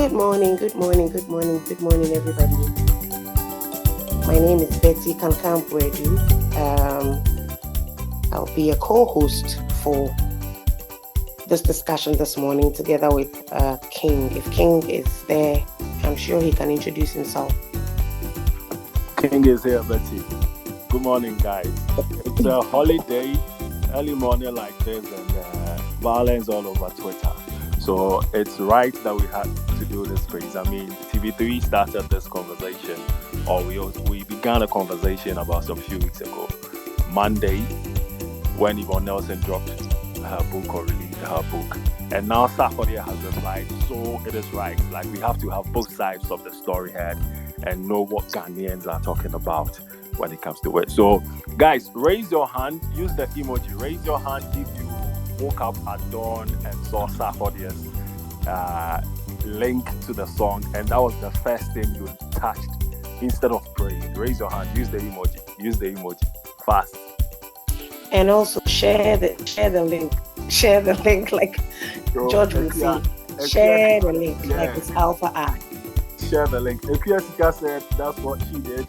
Good morning, good morning, good morning, good morning, everybody. My name is Betty Kankampwedu. I'll be a co-host for this discussion this morning together with King. If King is there, I'm sure he can introduce himself. King is here, Betty. Good morning, guys. It's a holiday, early morning like this, and violence all over Twitter. So it's right that we had to do this space. I mean, TV3 started this conversation, or we began a conversation about some few weeks ago, Monday, when Yvonne Nelson dropped her book or released her book. And now Sarkodie has replied, so it is right. Like, we have to have both sides of the story head and know what Ghanaians are talking about when it comes to it. So, guys, raise your hand, use the emoji, raise your hand if you woke up at dawn and saw Sarkodie's link to the song, and that was the first thing you touched instead of praying. Raise your hand, use the emoji, fast. And also share the link like George would say. Share the link like it's Alpha I. Share the link. Epiasika said that's what she did.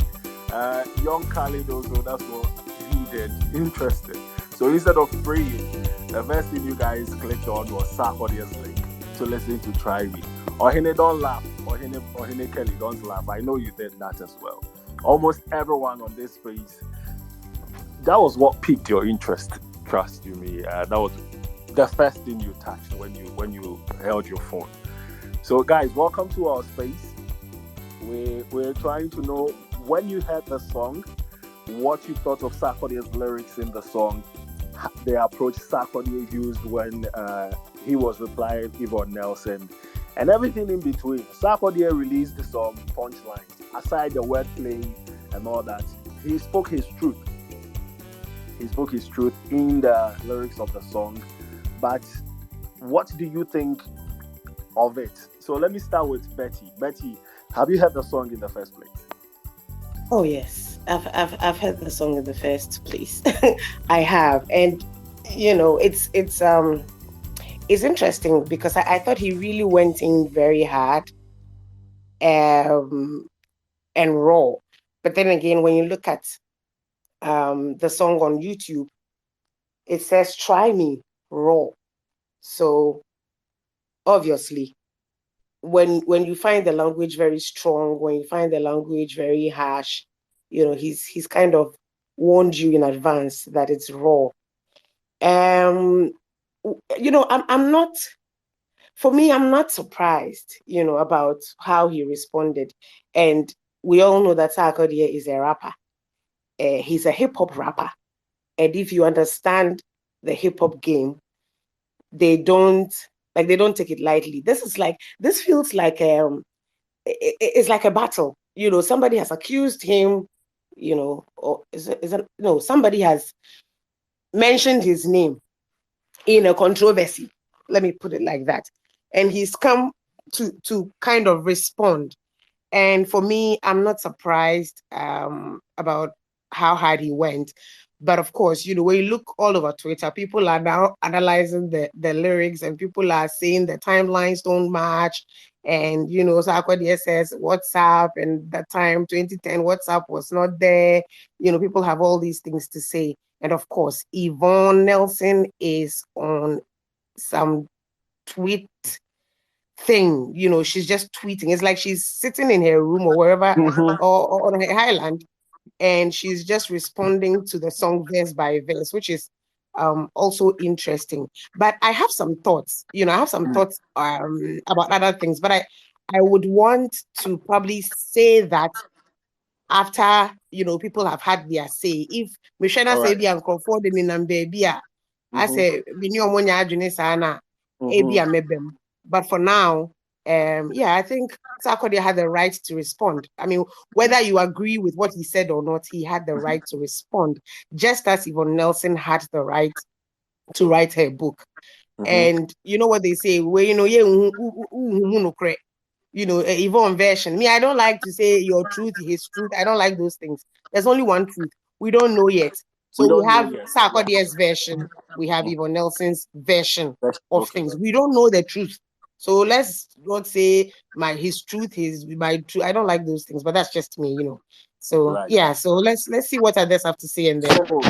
Young Khalid also, that's what he did. Interesting. So instead of praying, the first thing you guys clicked on was Sarkodie's link to listen to Try Me. Ohene, don't laugh. Ohene Kelly, don't laugh. I know you did that as well. Almost everyone on this space, that was what piqued your interest. Trust you me. That was the first thing you touched when you held your phone. So guys, welcome to our space. We're trying to know, when you heard the song, what you thought of Sarkodie's lyrics in the song, the approach Sarkodie used when he was replying Yvonne Nelson, and everything in between. Sarkodie released some punchlines. Aside the wordplay and all that, he spoke his truth. He spoke his truth in the lyrics of the song. But what do you think of it? So let me start with Betty. Betty, have you heard the song in the first place? Oh yes, I've heard the song in the first place. I have, and it's interesting because I thought he really went in very hard, and raw. But then again, when you look at the song on YouTube, it says "Try Me" raw. So obviously, when you find the language very strong, when you find the language very harsh, he's kind of warned you in advance that it's raw. I'm not, for me, I'm not surprised, about how he responded. And we all know that Sarkodie is a rapper. He's a hip hop rapper. And if you understand the hip hop game, they don't take it lightly. This feels like it's like a battle. Somebody has accused him, or somebody has mentioned his name in a controversy. Let me put it like that. And he's come to kind of respond. And for me, I'm not surprised about how hard he went. But of course, when you look all over Twitter, people are now analyzing the lyrics, and people are saying the timelines don't match. And, Sarkodie says WhatsApp, and that time, 2010, WhatsApp was not there. People have all these things to say. And of course, Yvonne Nelson is on some tweet thing. She's just tweeting. It's like she's sitting in her room or wherever, or on her highland, and she's just responding to the song verse by verse, which is also interesting. But I have some thoughts. About other things, but I would want to probably say that after people have had their say. If Michelle say be and comfort in baby, I say we knew sana mebem. But for now, I think Sarkodie had the right to respond. I mean, whether you agree with what he said or not, he had the right to respond, just as Yvonne Nelson had the right to write her book. And you know what they say, well, Yvonne version. Me, I don't like to say your truth, his truth. I don't like those things. There's only one truth. We don't know yet. So we have Sarkodie's version. We have Yvonne Nelson's version of things. We don't know the truth. So let's not say his truth is my truth. I don't like those things, but that's just me, you know. So Right. yeah, so let's see what others have to say, and then So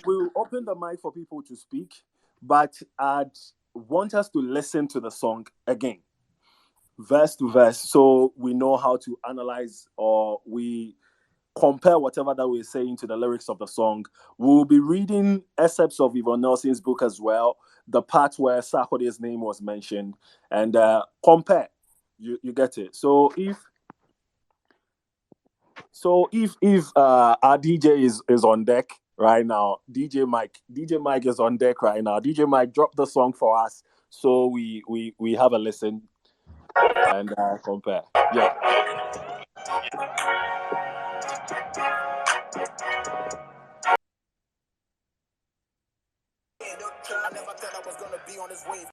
we'll open the mic for people to speak, but I'd want us to listen to the song again, verse to verse, so we know how to analyze, or we compare whatever that we're saying to the lyrics of the song. We'll be reading excerpts of Yvonne Nelson's book as well, the part where Sarkodie's name was mentioned, and compare. You get it. So if our DJ is on deck right now, DJ Mike is on deck right now. DJ Mike, drop the song for us so we have a listen and compare. Yeah. I never thought I was gonna be on this wave.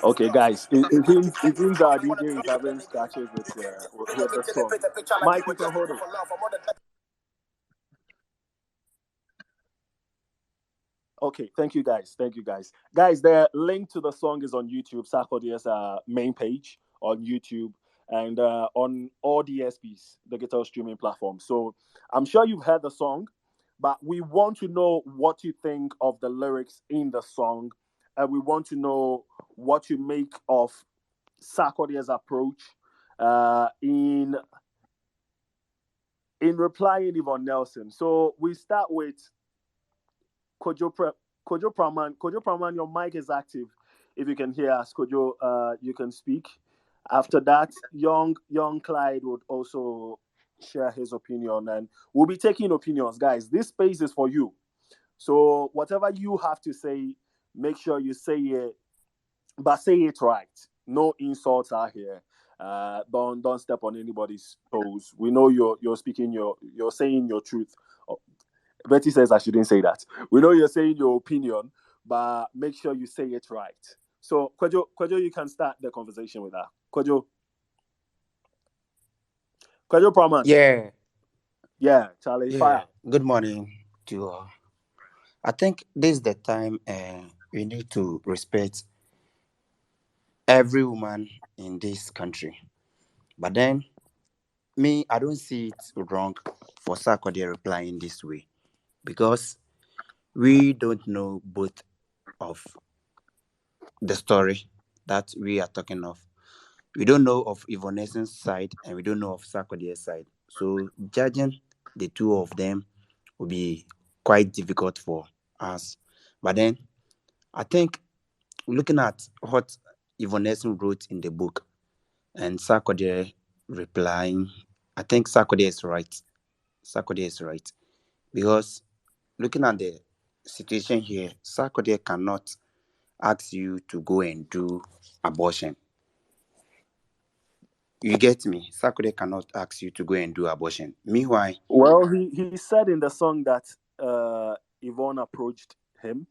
Okay, guys, it seems our DJ is having scratches with the song. Mike, you can hold it. Okay, thank you guys. Guys, the link to the song is on YouTube, Sarkodie's main page on YouTube, and on all DSPs, digital streaming platforms. So I'm sure you've heard the song, but we want to know what you think of the lyrics in the song, and we want to know what you make of Sarkodie's approach in replying Yvonne Nelson. So we start with Kojo Praman, your mic is active. If you can hear us, Kojo, you can speak. After that, young Clyde would also share his opinion, and we'll be taking opinions, guys. This space is for you. So whatever you have to say, make sure you say it, but say it right. No insults are here. Don't step on anybody's toes. We know you're speaking you're saying your truth. Betty says I shouldn't say that. We know you're saying your opinion, but make sure you say it right. So, Kwejo, you can start the conversation with that. Kwejo Praman. Yeah, Charlie, fire. Good morning to you all. I think this is the time we need to respect every woman in this country. But then, me, I don't see it wrong for Sarkodie replying this way because we don't know both of the story that we are talking of. We don't know of Yvonne Nelson's side and we don't know of Sarkodie's side. So judging the two of them will be quite difficult for us. But then I think looking at what Yvonne Nelson wrote in the book and Sarkodie replying, I think Sarkodie is right. Sarkodie is right. Because looking at the situation here, Sarkodie cannot ask you to go and do abortion. You get me? Sarkodie cannot ask you to go and do abortion. Meanwhile, well, he said in the song that Yvonne approached him.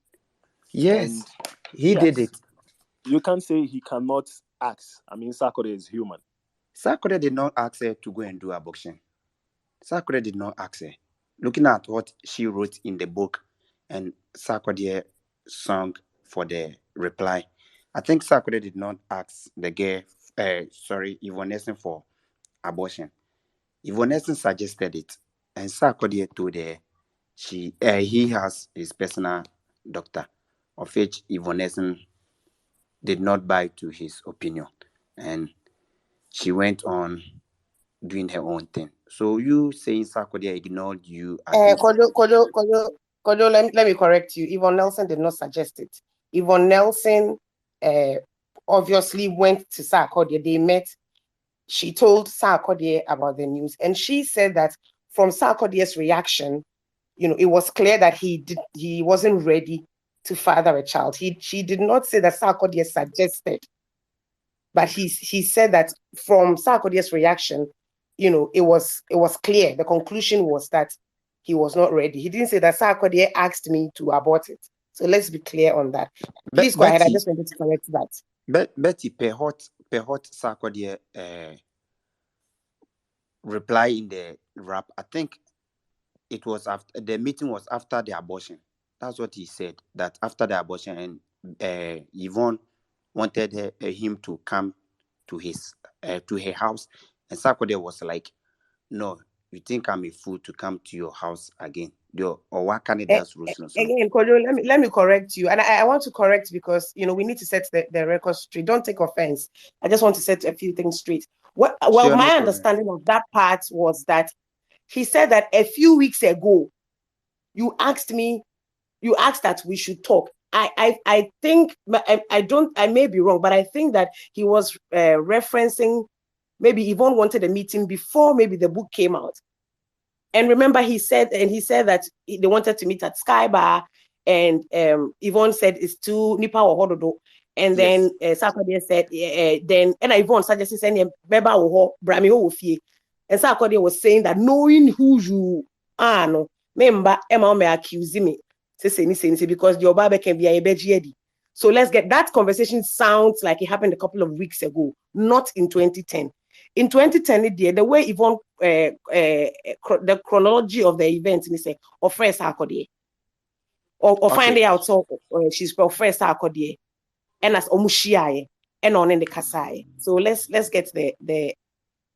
Yes, he did it. You can't say he cannot ask. I mean, Sarkodie is human. Sarkodie did not ask her to go and do abortion. Sarkodie did not ask her. Looking at what she wrote in the book and Sarkodie song for the reply, I think Sarkodie did not ask the girl, Yvonne Nelson for abortion. Yvonne Nelson suggested it, and Sarkodie told her he has his personal doctor, of which Yvonne Nelson did not buy to his opinion, and she went on doing her own thing. So you saying Sarkodie ignored you? Kojo, let me correct you. Yvonne Nelson did not suggest it. Yvonne Nelson obviously went to Sarkodie. They met. She told Sarkodie about the news, and she said that from Sarkodie's reaction, it was clear that he wasn't ready to father a child. She did not say that Sarkodie suggested, but he said that from Sarkodie's reaction, it was clear. The conclusion was that he was not ready. He didn't say that Sarkodie asked me to abort it. So let's be clear on that. Please go ahead. I just wanted to correct that. Betty, per what Sarkodie reply in the rap, I think it was after the meeting was after the abortion. That's what he said. That after the abortion, and Yvonne wanted him to come to her house, and Sarkodie was like, "No, you think I'm a fool to come to your house again? Or what can it does rules no so?" Again, Kojo, let me correct you. And I want to correct because we need to set the record straight. Don't take offense. I just want to set a few things straight. Well, Sure, no my problem. understanding of that part was that he said that a few weeks ago, you asked that we should talk. I think I may be wrong, but I think that he was referencing maybe Yvonne wanted a meeting before maybe the book came out. And remember, he said that they wanted to meet at Sky Bar, and Yvonne said it's too nipa or hododo. And then Sarkodie said, then and Yvonne suggested saying Beba or Brami Ofie. And Sarkodie was saying that knowing who you are, no, remember Emma may accuse me. Say because the Obabe can be a bejiedi. So let's get that conversation. Sounds like it happened a couple of weeks ago, not in 2010. In 2010, the way Yvonne, the chronology of the event, he said, or first Sarkodie, or finding out so she's first Sarkodie, and as Omushiaye, and on in the Kasai. So let's get the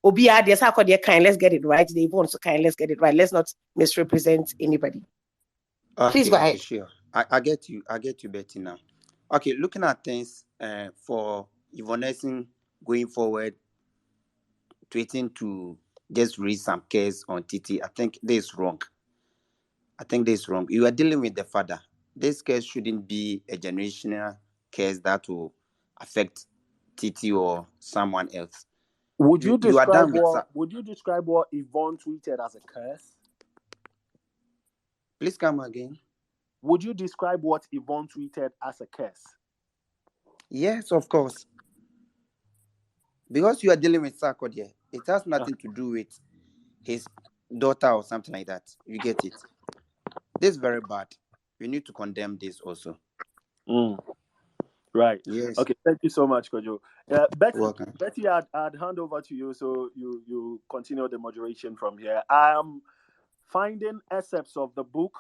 Obia, the Sarkodie kind, let's get it right. The Yvonne so kind, let's get it right. Let's not misrepresent anybody. Please go ahead. Sure. I get you. I get you, Betty, now. Okay, looking at things for Yvonne Nelson going forward, tweeting to just raise some case on TT, I think this is wrong. You are dealing with the father. This case shouldn't be a generational case that will affect TT or someone else. Would you describe what Yvonne tweeted as a curse? Please come again. Would you describe what Yvonne tweeted as a curse? Yes, of course. Because you are dealing with Sarkodie, it has nothing to do with his daughter or something like that. You get it? This is very bad. We need to condemn this also. Right. Yes. Okay. Thank you so much, Kojo. Welcome. Betty, I'd hand over to you, so you continue the moderation from here. I am finding excerpts of the book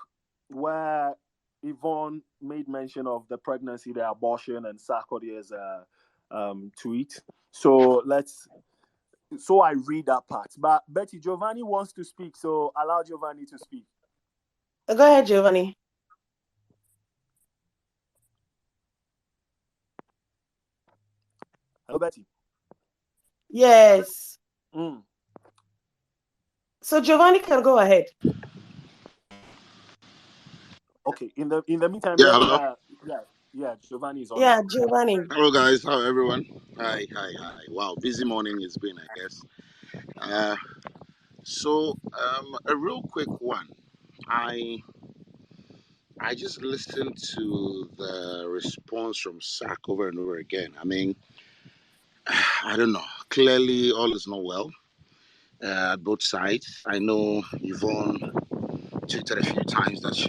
where Yvonne made mention of the pregnancy, the abortion, and Sarkodie's tweet. So I read that part. But Betty, Giovanni wants to speak, so allow Giovanni to speak. Go ahead, Giovanni. Hello, Betty. Yes. So Giovanni can go ahead. Okay. In the meantime, hello? Giovanni is on. Yeah, Giovanni. Hello, guys. How everyone? Hi. Wow, busy morning it's been, I guess. So a real quick one. I just listened to the response from SAC over and over again. I mean, I don't know. Clearly, all is not well at both sides. I know Yvonne tweeted a few times that she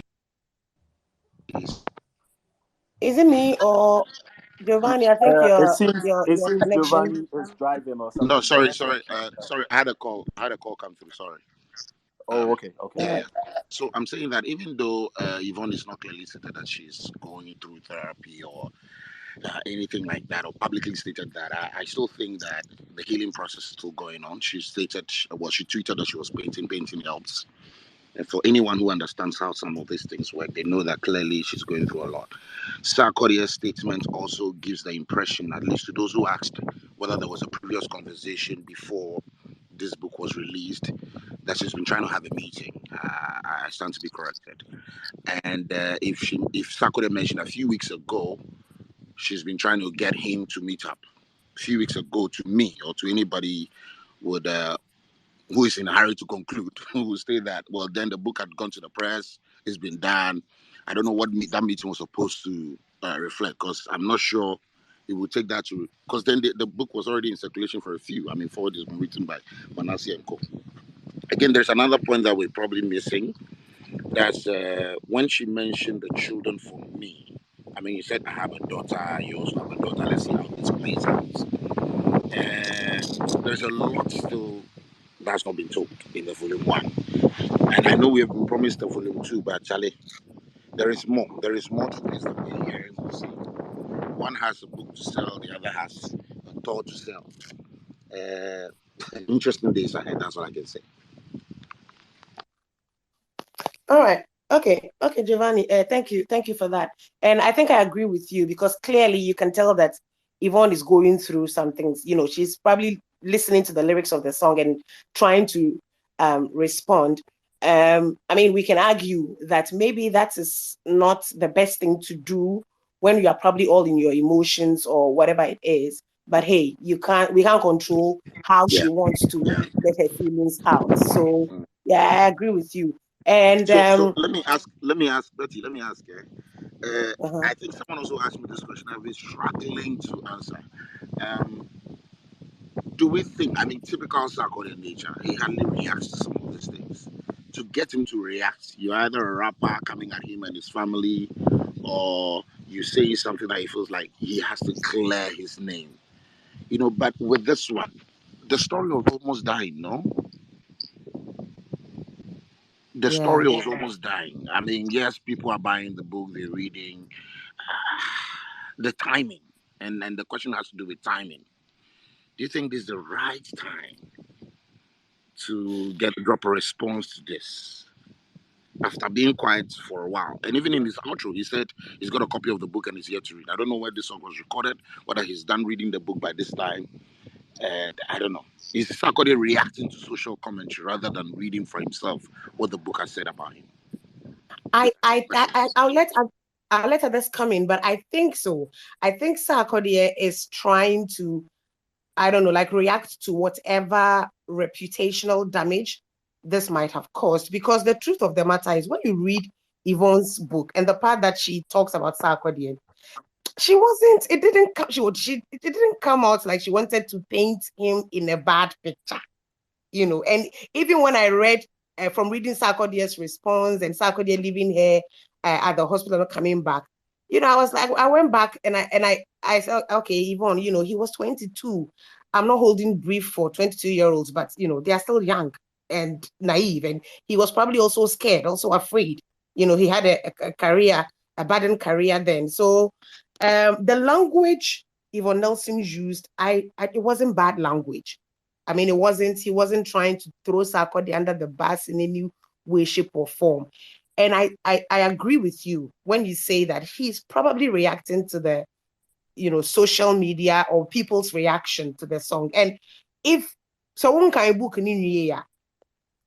is it me or Giovanni? I think it seems connection. Giovanni is driving or something. No, sorry. I had a call come through. Sorry. Okay. Yeah. So I'm saying that even though Yvonne is not clearly stated that she's going through therapy or anything like that, or publicly stated that, I still think that the healing process is still going on. She tweeted that she was painting helps. And for anyone who understands how some of these things work, they know that clearly she's going through a lot. Sarkodie's statement also gives the impression, at least to those who asked whether there was a previous conversation before this book was released, that she's been trying to have a meeting. I stand to be corrected. And if Sarkodie mentioned a few weeks ago, she's been trying to get him to meet up. A few weeks ago, to me or to anybody who is in a hurry to conclude, who will say that, well, then the book had gone to the press, it's been done. I don't know what that meeting was supposed to reflect, because I'm not sure it would take that to, because then the book was already in circulation for a few. I mean, forward has been written by Manasseh and Co. Again, there's another point that we're probably missing. That's when she mentioned the children for me. I mean, you said I have a daughter, you also have a daughter. Let's see how this plays out. And there's a lot still that's not been told in the volume 1. And I know we have been promised the volume 2, but Charlie, there is more. There is more to this than we're hearing to see. One has a book to sell, the other has a thought to sell. Uh, Interesting days ahead. That's what I can say. All right. Okay, Giovanni. Thank you for that. And I think I agree with you because clearly you can tell that Yvonne is going through some things. She's probably listening to the lyrics of the song and trying to respond. I mean, we can argue that maybe that is not the best thing to do when you are probably all in your emotions or whatever it is. But hey, we can't control how Yeah. she wants to get her feelings out. So yeah, I agree with you. And So let me ask Betty. Let me ask. uh-huh. I think someone also asked me this question. I've been struggling to answer. Um, do we think? I mean, typical Sarkodie nature. He hardly reacts to some of these things. To get him to react, you're either a rapper coming at him and his family, or you say something that he feels like he has to clear his name. But with this one, the story was almost dying. No, the Yeah. story was almost dying. I mean, yes, people are buying the book, they're reading. The timing, and the question has to do with timing. Do you think this is the right time to drop a response to this after being quiet for a while? And even in his outro, he said he's got a copy of the book and he's here to read. I don't know where this song was recorded, whether he's done reading the book by this time. And I don't know. Is Sarkodie reacting to social commentary rather than reading for himself what the book has said about him? I'll let others come in, but I think so. I think Sarkodie is trying to, I don't know, like react to whatever reputational damage this might have caused. Because the truth of the matter is, when you read Yvonne's book and the part that she talks about Sarkodie, she wasn't. It didn't come. It didn't come out like she wanted to paint him in a bad picture. And even when I read from reading Sarkodie's response and Sarkodie leaving her at the hospital not coming back, I was like, I went back and I said, okay, Yvonne, he was 22. I'm not holding brief for 22-year-olds, but they are still young and naive, and he was probably also scared, also afraid. He had a career, a burdened career then. So the language Yvonne Nelson used, it wasn't bad language. I mean, he wasn't trying to throw Sarkodie under the bus in any way, shape, or form. And I agree with you when you say that he's probably reacting to the, social media or people's reaction to the song. And if someone can book in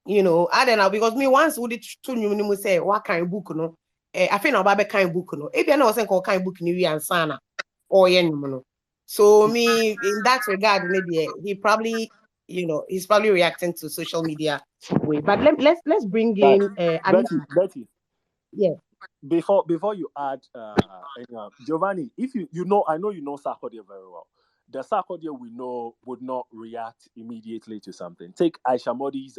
I don't know, because me once would it to you say what kind of book no. I think about kind book no. If I know what kind book ni and sana or no. So me in that regard, maybe he probably, he's probably reacting to social media way. But let's bring But in Betty, yeah. before you add, Giovanni, if you know, I know you know Sarkodie very well. The Sarkodie we know would not react immediately to something. Take Aisha Modi's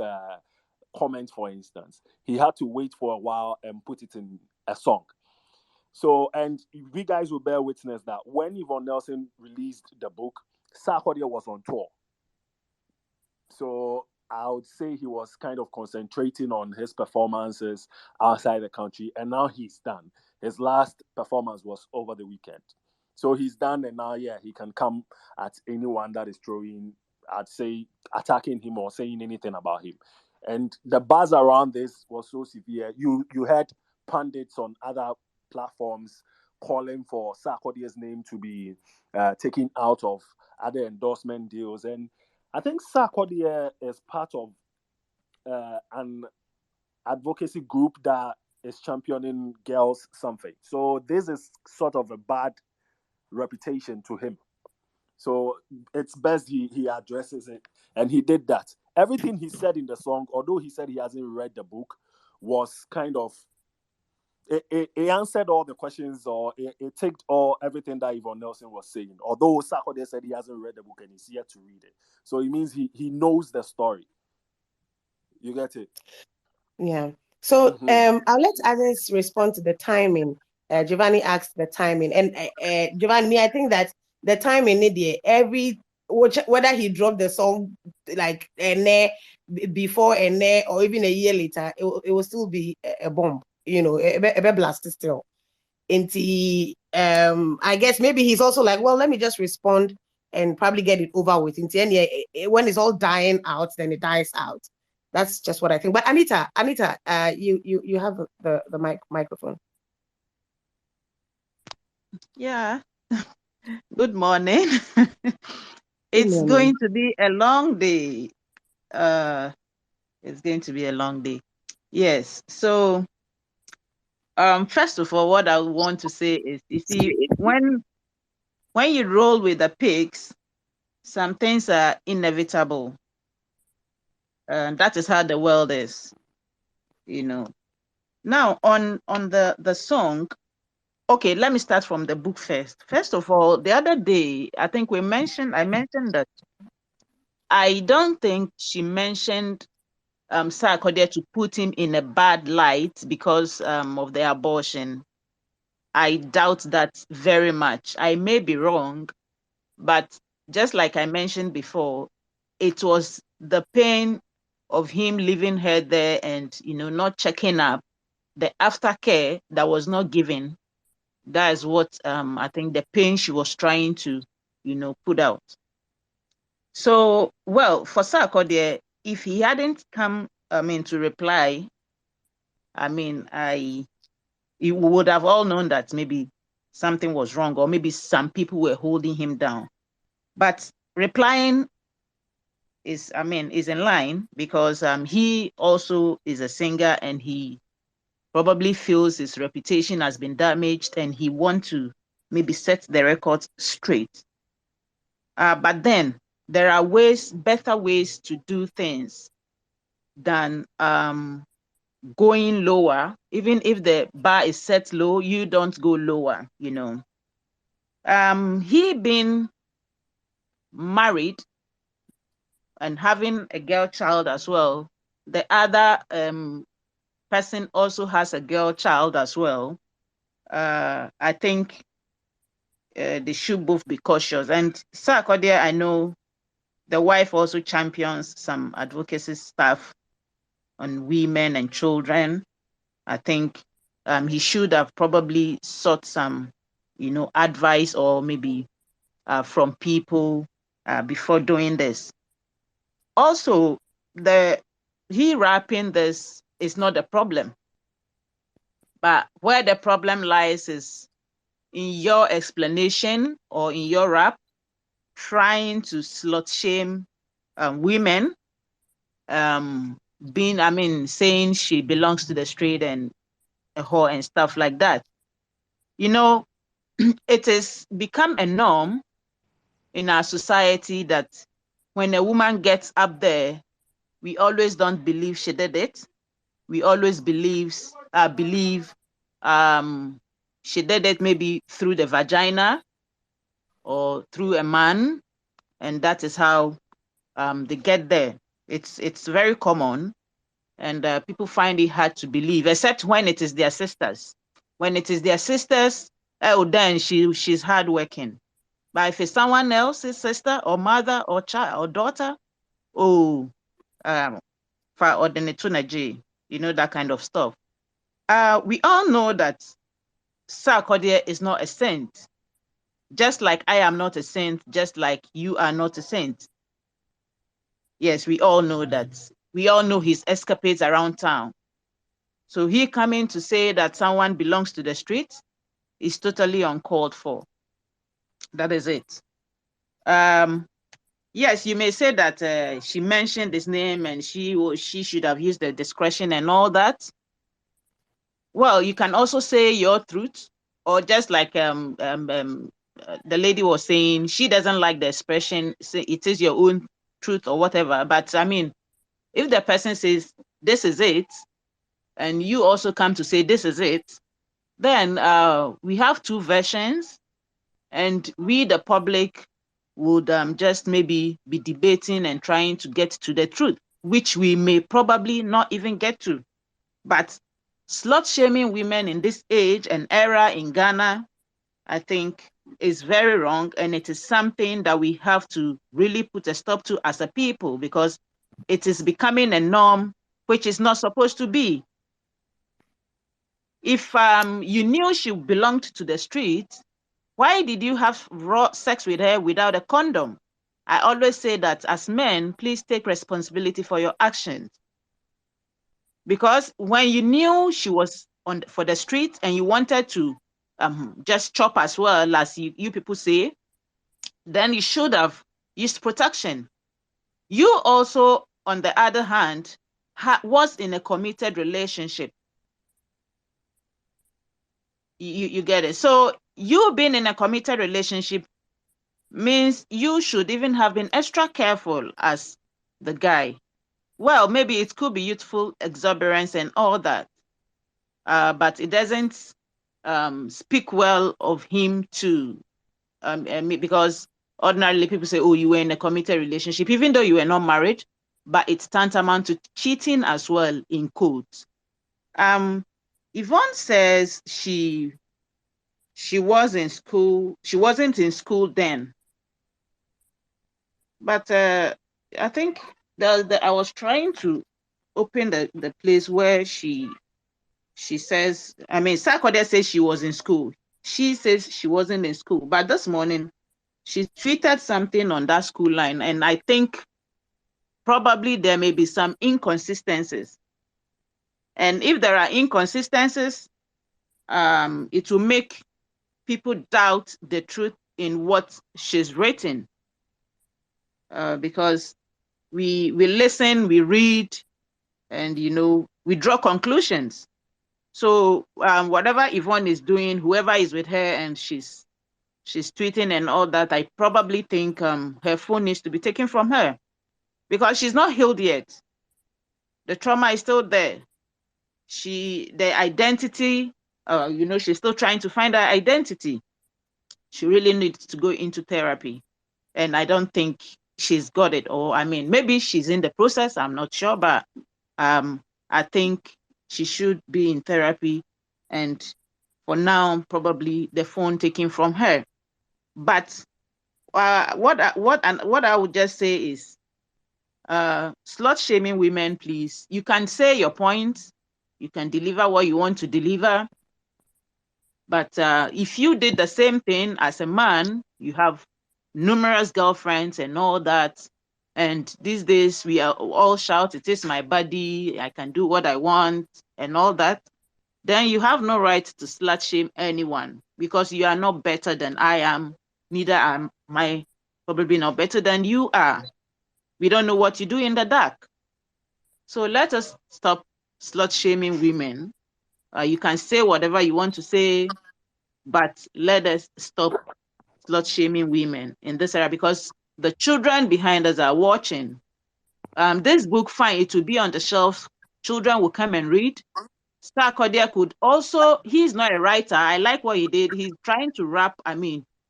comment, for instance. He had to wait for a while and put it in a song. So, and we guys will bear witness that when Yvonne Nelson released the book, Sarkodie was on tour. So I would say he was kind of concentrating on his performances outside the country, and now he's done. His last performance was over the weekend. So he's done, and now, yeah, he can come at anyone that is throwing, I'd say, attacking him or saying anything about him. And the buzz around this was so severe. You had pundits on other platforms calling for Sarkodie's name to be taken out of other endorsement deals. And I think Sarkodie is part of an advocacy group that is championing girls something. So this is sort of a bad reputation to him. So it's best he addresses it. And he did that. Everything he said in the song, although he said he hasn't read the book, was kind of it answered all the questions, or it ticked everything that Yvonne Nelson was saying. Although Sarkodie said he hasn't read the book and he's yet to read it. So it means he knows the story. You get it? Yeah. So I'll let others respond to the timing. Giovanni asked the timing, and Giovanni, I think that the timing whether he dropped the song like before or even a year later, it will still be a bomb. blast still. I guess maybe he's also like, well, let me just respond and probably get it over with. When it's all dying out, then it dies out. That's just what I think. But Anita, you have the microphone. Yeah. Good morning. It's morning. going to be a long day. It's going to be a long day. Yes. So, first of all, what I want to say is, you see, when you roll with the pigs, some things are inevitable. That is how the world is, you know. Now, on the song, okay, let me start from the book first. First of all, the other day, I think I mentioned that I don't think she mentioned Sarkodie to put him in a bad light because of the abortion. I doubt that very much. I may be wrong, but just like I mentioned before, it was the pain of him leaving her there and not checking up, the aftercare that was not given. That is what I think the pain she was trying to put out. So, well, for Sarkodie, if he hadn't come, to reply, we would have all known that maybe something was wrong, or maybe some people were holding him down. But replying is in line because he also is a singer and he probably feels his reputation has been damaged and he wants to maybe set the record straight. But then there are better ways to do things than going lower. Even if the bar is set low, you don't go lower, He being married and having a girl child as well. The other person also has a girl child as well. I think they should both be cautious. And Sarkodie, I know the wife also champions some advocacy stuff on women and children. I think he should have probably sought some, advice or maybe from people before doing this. Also, he rapping this is not a problem, but where the problem lies is in your explanation or in your rap, trying to slut shame women, saying she belongs to the street and a whore and stuff like that. It has become a norm in our society that when a woman gets up there, we always don't believe she did it. We always believe she did it maybe through the vagina or through a man, and that is how they get there. It's very common, and people find it hard to believe, except when it is their sisters. When it is their sisters, oh, then she's hardworking. But if it's someone else's sister or mother or child or daughter, oh, for ordinary, that kind of stuff. We all know that Sarkodie is not a saint, just like I am not a saint, just like you are not a saint. Yes, we all know that. We all know his escapades around town. So he coming to say that someone belongs to the street is totally uncalled for. That is it. Yes, you may say that she mentioned his name and she should have used the discretion and all that. Well, you can also say your truth, or just like the lady was saying, she doesn't like the expression, say it is your own truth or whatever. But if the person says this is it, and you also come to say this is it, then we have two versions, and we, the public, would just maybe be debating and trying to get to the truth, which we may probably not even get to. But slut shaming women in this age and era in Ghana, I think, is very wrong, and it is something that we have to really put a stop to as a people, because it is becoming a norm which is not supposed to be. if you knew she belonged to the street, why did you have raw sex with her without a condom? I always say that as men, please take responsibility for your actions. Because when you knew she was for the street and you wanted to just chop as well, as you people say, then you should have used protection. You also, on the other hand, was in a committed relationship. You get it? So you being in a committed relationship means you should even have been extra careful as the guy. Well, maybe it could be youthful exuberance and all that, but it doesn't speak well of him too. Because ordinarily people say, oh, you were in a committed relationship, even though you were not married, but it's tantamount to cheating as well, in quotes. Yvonne says she was in school. She wasn't in school then. But I think I was trying to open the place where she says, I mean, Sarkodie says she was in school. She says she wasn't in school. But this morning, she tweeted something on that school line. And I think probably there may be some inconsistencies. And if there are inconsistencies, it will make people doubt the truth in what she's written. Because we listen, we read, and we draw conclusions. So whatever Yvonne is doing, whoever is with her and she's tweeting and all that, I probably think her phone needs to be taken from her because she's not healed yet. The trauma is still there. The identity, she's still trying to find her identity. She really needs to go into therapy. And I don't think she's got it. Or, I mean, maybe she's in the process. I'm not sure. But I think she should be in therapy. And for now, probably the phone taken from her. But what I would just say is, slut shaming women, please. You can say your point. You can deliver what you want to deliver. But if you did the same thing as a man, you have numerous girlfriends and all that. And these days we are all shout, it is my body, I can do what I want and all that. Then you have no right to slut shame anyone because you are not better than I am. Neither am I, probably not better than you are. We don't know what you do in the dark. So let us stop slut shaming women. You can say whatever you want to say, but let us stop slut shaming women in this area because the children behind us are watching. This book, fine, it will be on the shelf. Children will come and read. Sarkodie could also, he's not a writer. I like what he did. He's trying to rap,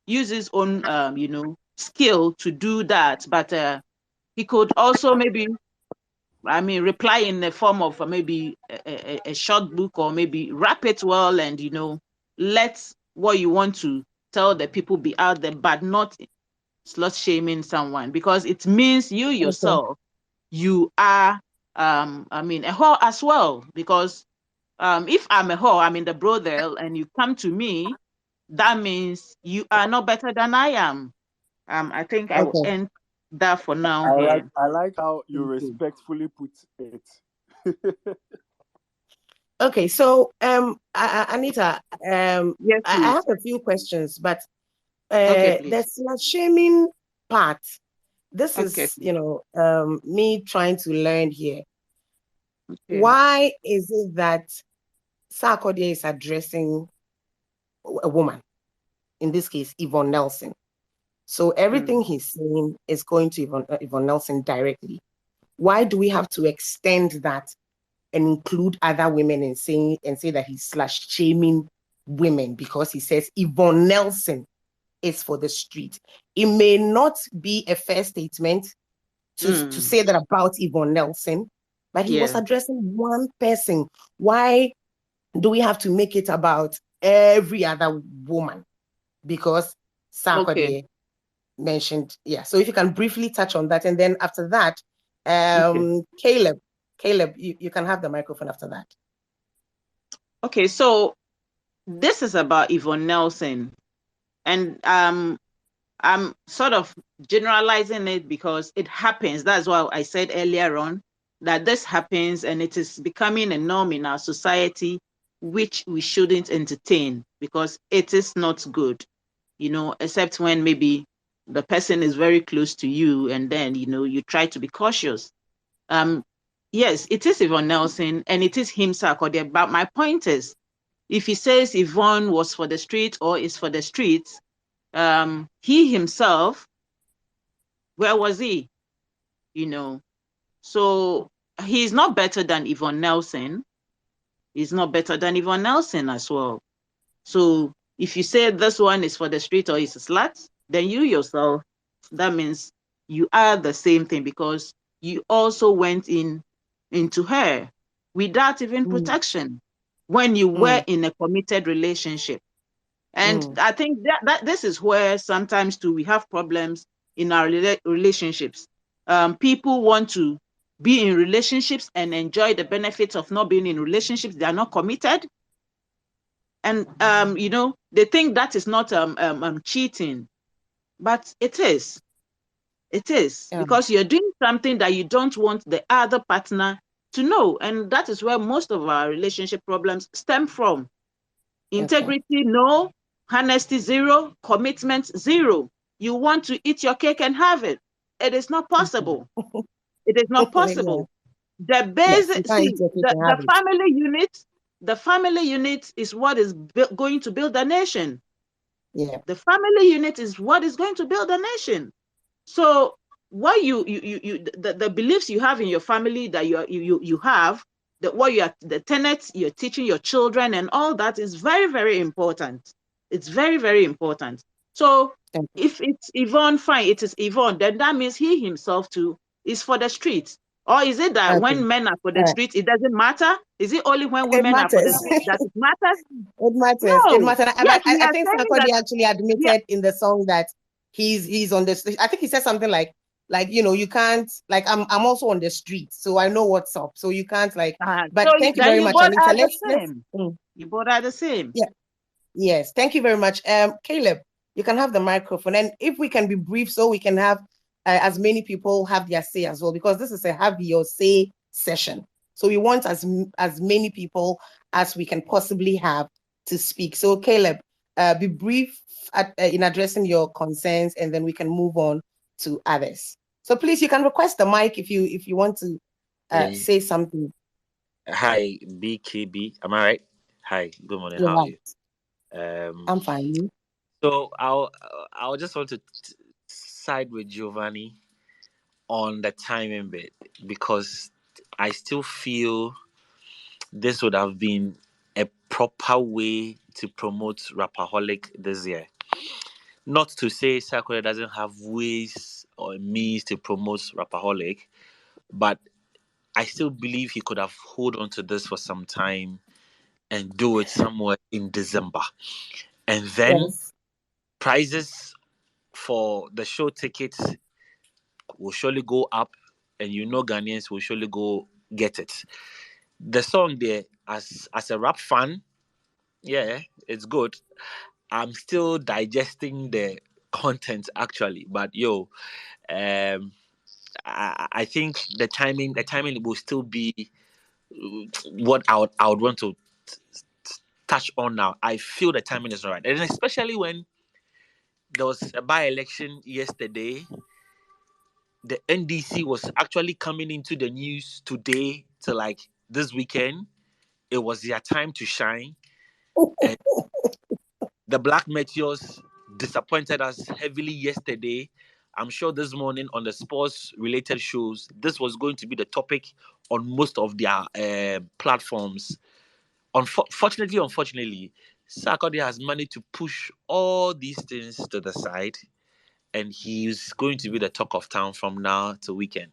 use his own, skill to do that. But he could also maybe, reply in the form of maybe a short book or maybe wrap it well and, let what you want to tell the people be out there, but not slut shaming someone because it means you yourself, you are, a whore as well. Because if I'm a whore, I'm in the brothel and you come to me, that means you are not better than I am. I think I will end that for now here. I like how you respectfully put it. Okay, so Anita, yes, I have a few questions, but okay, the slut shaming part, this is me trying to learn here. Okay. Why is it that Sarkodie is addressing a woman, in this case Yvonne Nelson? So everything he's saying is going to Yvonne Nelson directly. Why do we have to extend that and include other women and say that he's slut shaming women because he says Yvonne Nelson is for the street? It may not be a fair statement to say that about Yvonne Nelson, but he was addressing one person. Why do we have to make it about every other woman? Because Sarkodie mentioned, so if you can briefly touch on that, and then after that, Caleb, you can have the microphone after that. Okay, so this is about Yvonne Nelson, and I'm sort of generalizing it because it happens. That's why I said earlier on that this happens and it is becoming a norm in our society, which we shouldn't entertain because it is not good, except when maybe the person is very close to you and then, you try to be cautious. Yes, it is Yvonne Nelson and it is him, Sarkodie. But my point is, if he says Yvonne was for the street or is for the streets, he himself, where was he? So he's not better than Yvonne Nelson. He's not better than Yvonne Nelson as well. So if you say this one is for the street or is a slut, then you yourself, that means you are the same thing because you also went into her without even protection when you were in a committed relationship. And I think that this is where sometimes too we have problems in our relationships. People want to be in relationships and enjoy the benefits of not being in relationships. They are not committed, and they think that is not cheating, but it is. It is because you're doing something that you don't want the other partner to know, and that is where most of our relationship problems stem from. Integrity, no. Honesty, zero. Commitment, zero. You want to eat your cake and have it. It is not possible. It is not possible. The basic, see, the family unit is what is going to build a nation. Yeah. The family unit is what is going to build a nation. So what the beliefs you have in your family that you have, the tenets you're teaching your children and all that is very, very important. It's very, very important. So if it's Yvonne, fine, it is Yvonne, then that means he himself too is for the streets. Or is it that when men are for the streets, it doesn't matter? Is it only when women are for the streets that it matters? It matters. It No. matters. Yes, we I are think saying Sarkodie that. actually admitted in the song that he's on the. I think he said something like you can't I'm also on the street, so I know what's up. So you can't But so thank you then very you much, both Anita. are the same. Mm. You both are the same. Yeah. Yes. Thank you very much. Caleb, you can have the microphone, and if we can be brief, so we can have as many people have their say as well, because this is a have your say session. So we want as many people as we can possibly have to speak. So Caleb, be brief in addressing your concerns, and then we can move on to others. So please, you can request the mic if you want to say something. Hi, BKB. Am I right? Hi, good morning. You're How are right. you? I'm fine. So I'll just want to side with Giovanni on the timing bit, because I still feel this would have been a proper way to promote Rapaholic this year. Not to say Sarkodie doesn't have ways or means to promote Rapaholic, but I still believe he could have hold on to this for some time and do it somewhere in December. And then prices for the show tickets will surely go up, and Ghanaians will surely go get it. The song there, as a rap fan, yeah, it's good. I'm still digesting the content actually, but I think the timing will still be what I would want to touch on now. I feel the timing is right, and especially when there was a by-election yesterday. The NDC was actually coming into the news today to this weekend. It was their time to shine. And the Black Meteors disappointed us heavily yesterday. I'm sure this morning on the sports-related shows, this was going to be the topic on most of their platforms. Unfortunately, Sarkodie has managed to push all these things to the side, and he's going to be the talk of town from now to weekend.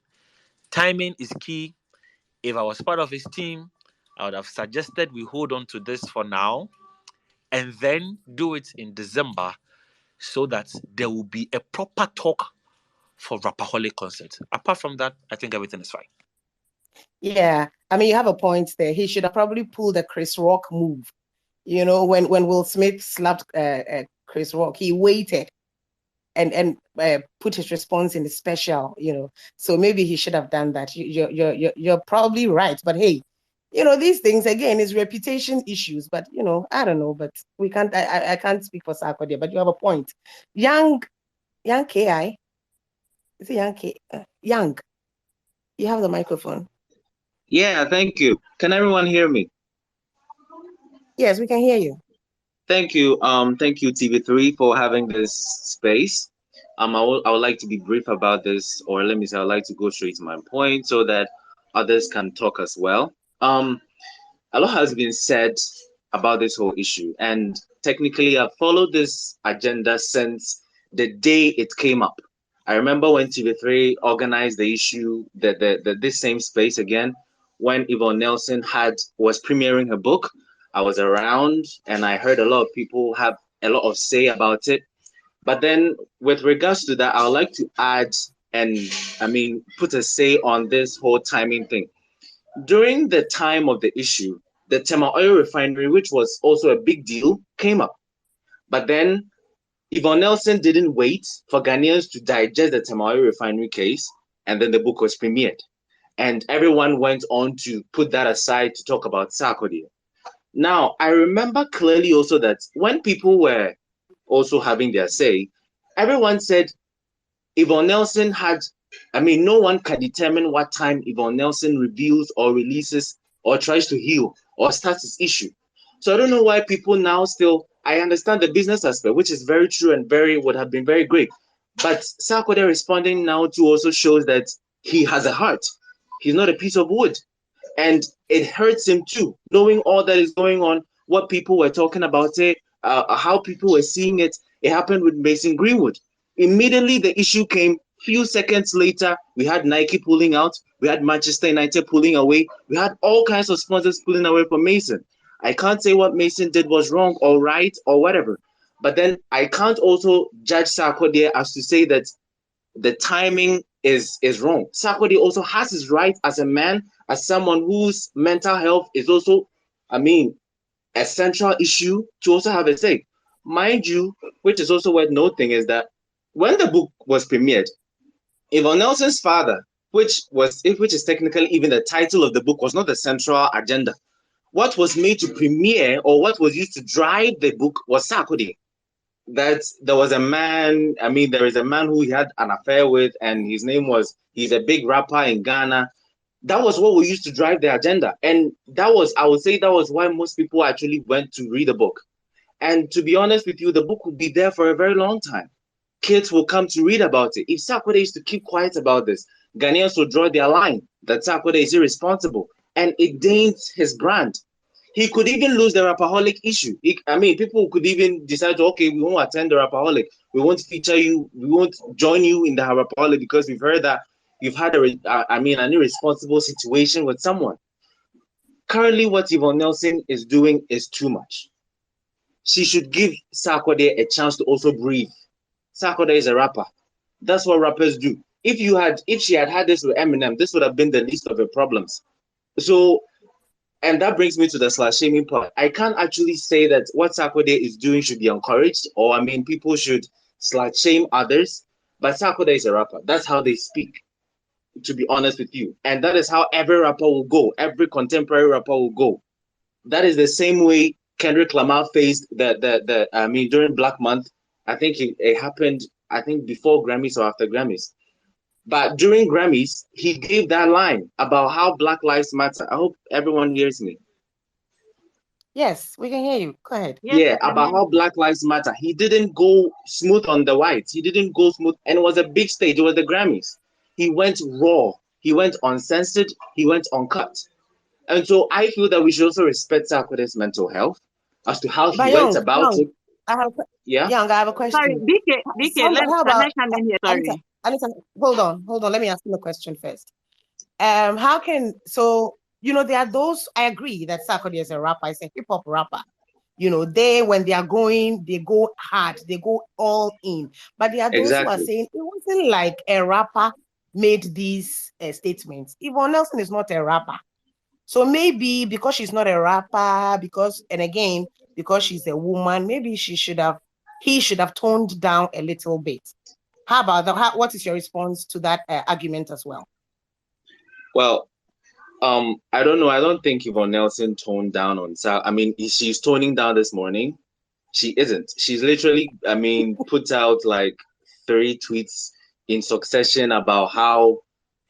Timing is key. If I was part of his team, I would have suggested we hold on to this for now and then do it in December, so that there will be a proper talk for Rapaholic concert. Apart from that, I think everything is fine. Yeah, I mean, you have a point there. He should have probably pulled the Chris Rock move. You know, when Will Smith slapped Chris Rock, he waited and put his response in the special. You know, so maybe he should have done that. You're probably right, but hey, you know, these things again is reputation issues. But you know, I don't know. But we can't. I can't speak for Sarkodie, but you have a point. Young Ki, is it Young K? Young, you have the microphone. Yeah, thank you. Can everyone hear me? Yes, we can hear you. Thank you, TV3, for having this space. I would like to be brief about this, or let me say, I'd like to go straight to my point so that others can talk as well. A lot has been said about this whole issue, and technically, I've followed this agenda since the day it came up. I remember when TV3 organized the issue, this same space again, when Yvonne Nelson was premiering her book. I was around, and I heard a lot of people have a lot of say about it. But then, with regards to that, I would like to add and put a say on this whole timing thing. During the time of the issue, the Tema Oil Refinery, which was also a big deal, came up. But then Yvonne Nelson didn't wait for Ghanaians to digest the Tema Oil Refinery case, and then the book was premiered. And everyone went on to put that aside to talk about Sarkodie. Now, I remember clearly also that when people were also having their say, everyone said Yvonne Nelson no one can determine what time Yvonne Nelson reveals or releases or tries to heal or starts his issue. So I don't know why people now still, I understand the business aspect, which is very true and would have been very great. But Sarkodie responding now to also shows that he has a heart. He's not a piece of wood. And it hurts him too, knowing all that is going on, what people were talking about it, how people were seeing it. It happened with Mason Greenwood. Immediately the issue came. Few seconds later, we had Nike pulling out, we had Manchester United pulling away, we had all kinds of sponsors pulling away from Mason. I can't say what Mason did was wrong or right or whatever, but then I can't also judge Sarkodie as to say that the timing is wrong. Sarkodie also has his right as a man, as someone whose mental health is also, a central issue to also have a say. Mind you, which is also worth noting, is that when the book was premiered, Yvonne Nelson's father, which is technically even the title of the book, was not the central agenda. What was made to premiere or what was used to drive the book was Sarkodie. That there was a man, there is a man who he had an affair with, and he's a big rapper in Ghana. That was what we used to drive the agenda. And I would say that was why most people actually went to read the book. And to be honest with you, the book will be there for a very long time. Kids will come to read about it. If Sarkodie is to keep quiet about this, Ghanaians will draw their line that Sarkodie is irresponsible, and it dents his brand. He could even lose the rapaholic issue. People could even decide, okay, we won't attend the rapaholic. We won't feature you. We won't join you in the rapaholic because we've heard that you've had an irresponsible situation with someone. Currently, what Yvonne Nelson is doing is too much. She should give Sarkodie a chance to also breathe. Sarkodie is a rapper. That's what rappers do. If she had this with Eminem, this would have been the least of her problems. So, and that brings me to the slash shaming part. I can't actually say that what Sarkodie is doing should be encouraged, or people should slash shame others. But Sarkodie is a rapper. That's how they speak, to be honest with you. And that is how every rapper will go. Every contemporary rapper will go. That is the same way Kendrick Lamar faced during Black Month. I think it happened, before Grammys or after Grammys. But during Grammys, he gave that line about how Black Lives Matter. I hope everyone hears me. Yes, we can hear you. Go ahead. Yes, Yeah, about how Black Lives Matter. He didn't go smooth on the whites. He didn't go smooth. And it was a big stage. It was the Grammys. He went raw. He went uncensored. He went uncut. And so I feel that we should also respect Sarkodie's mental health as to how he went about it. Young, I have a question. Sorry, BK, can I come in here? Sorry. Anita, hold on. Let me ask you a question first. There are those, I agree that Sarkodie is a rapper, he's a hip-hop rapper. When they are going, they go hard, they go all in. But there are those who are saying it wasn't like a rapper made these statements. Yvonne Nelson is not a rapper. So maybe because she's not a rapper, because she's a woman, maybe he should have toned down a little bit. How about that? What is your response to that argument as well? Well, I don't know. I don't think Yvonne Nelson toned down on I mean, she's toning down this morning. She isn't. She's literally, I mean, put out like 3 tweets in succession about how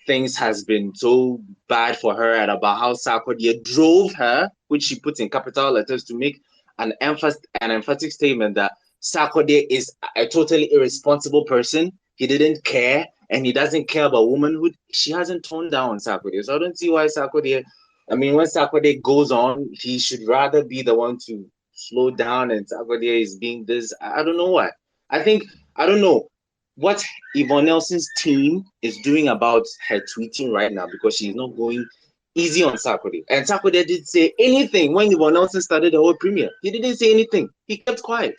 things has been so bad for her and about how Sarkodie drove her, which she puts in capital letters, to make an emphatic statement that Sarkodie is a totally irresponsible person. He didn't care and he doesn't care about womanhood. She hasn't toned down Sarkodie. So I don't see why Sarkodie, I mean, when Sarkodie goes on, he should rather be the one to slow down, and Sarkodie is being this. I don't know why. I don't know what Yvonne Nelson's team is doing about her tweeting right now, because she's not going easy on Sarkodie. And Sarkodie didn't say anything when Yvonne Nelson started the whole premiere. He didn't say anything. He kept quiet.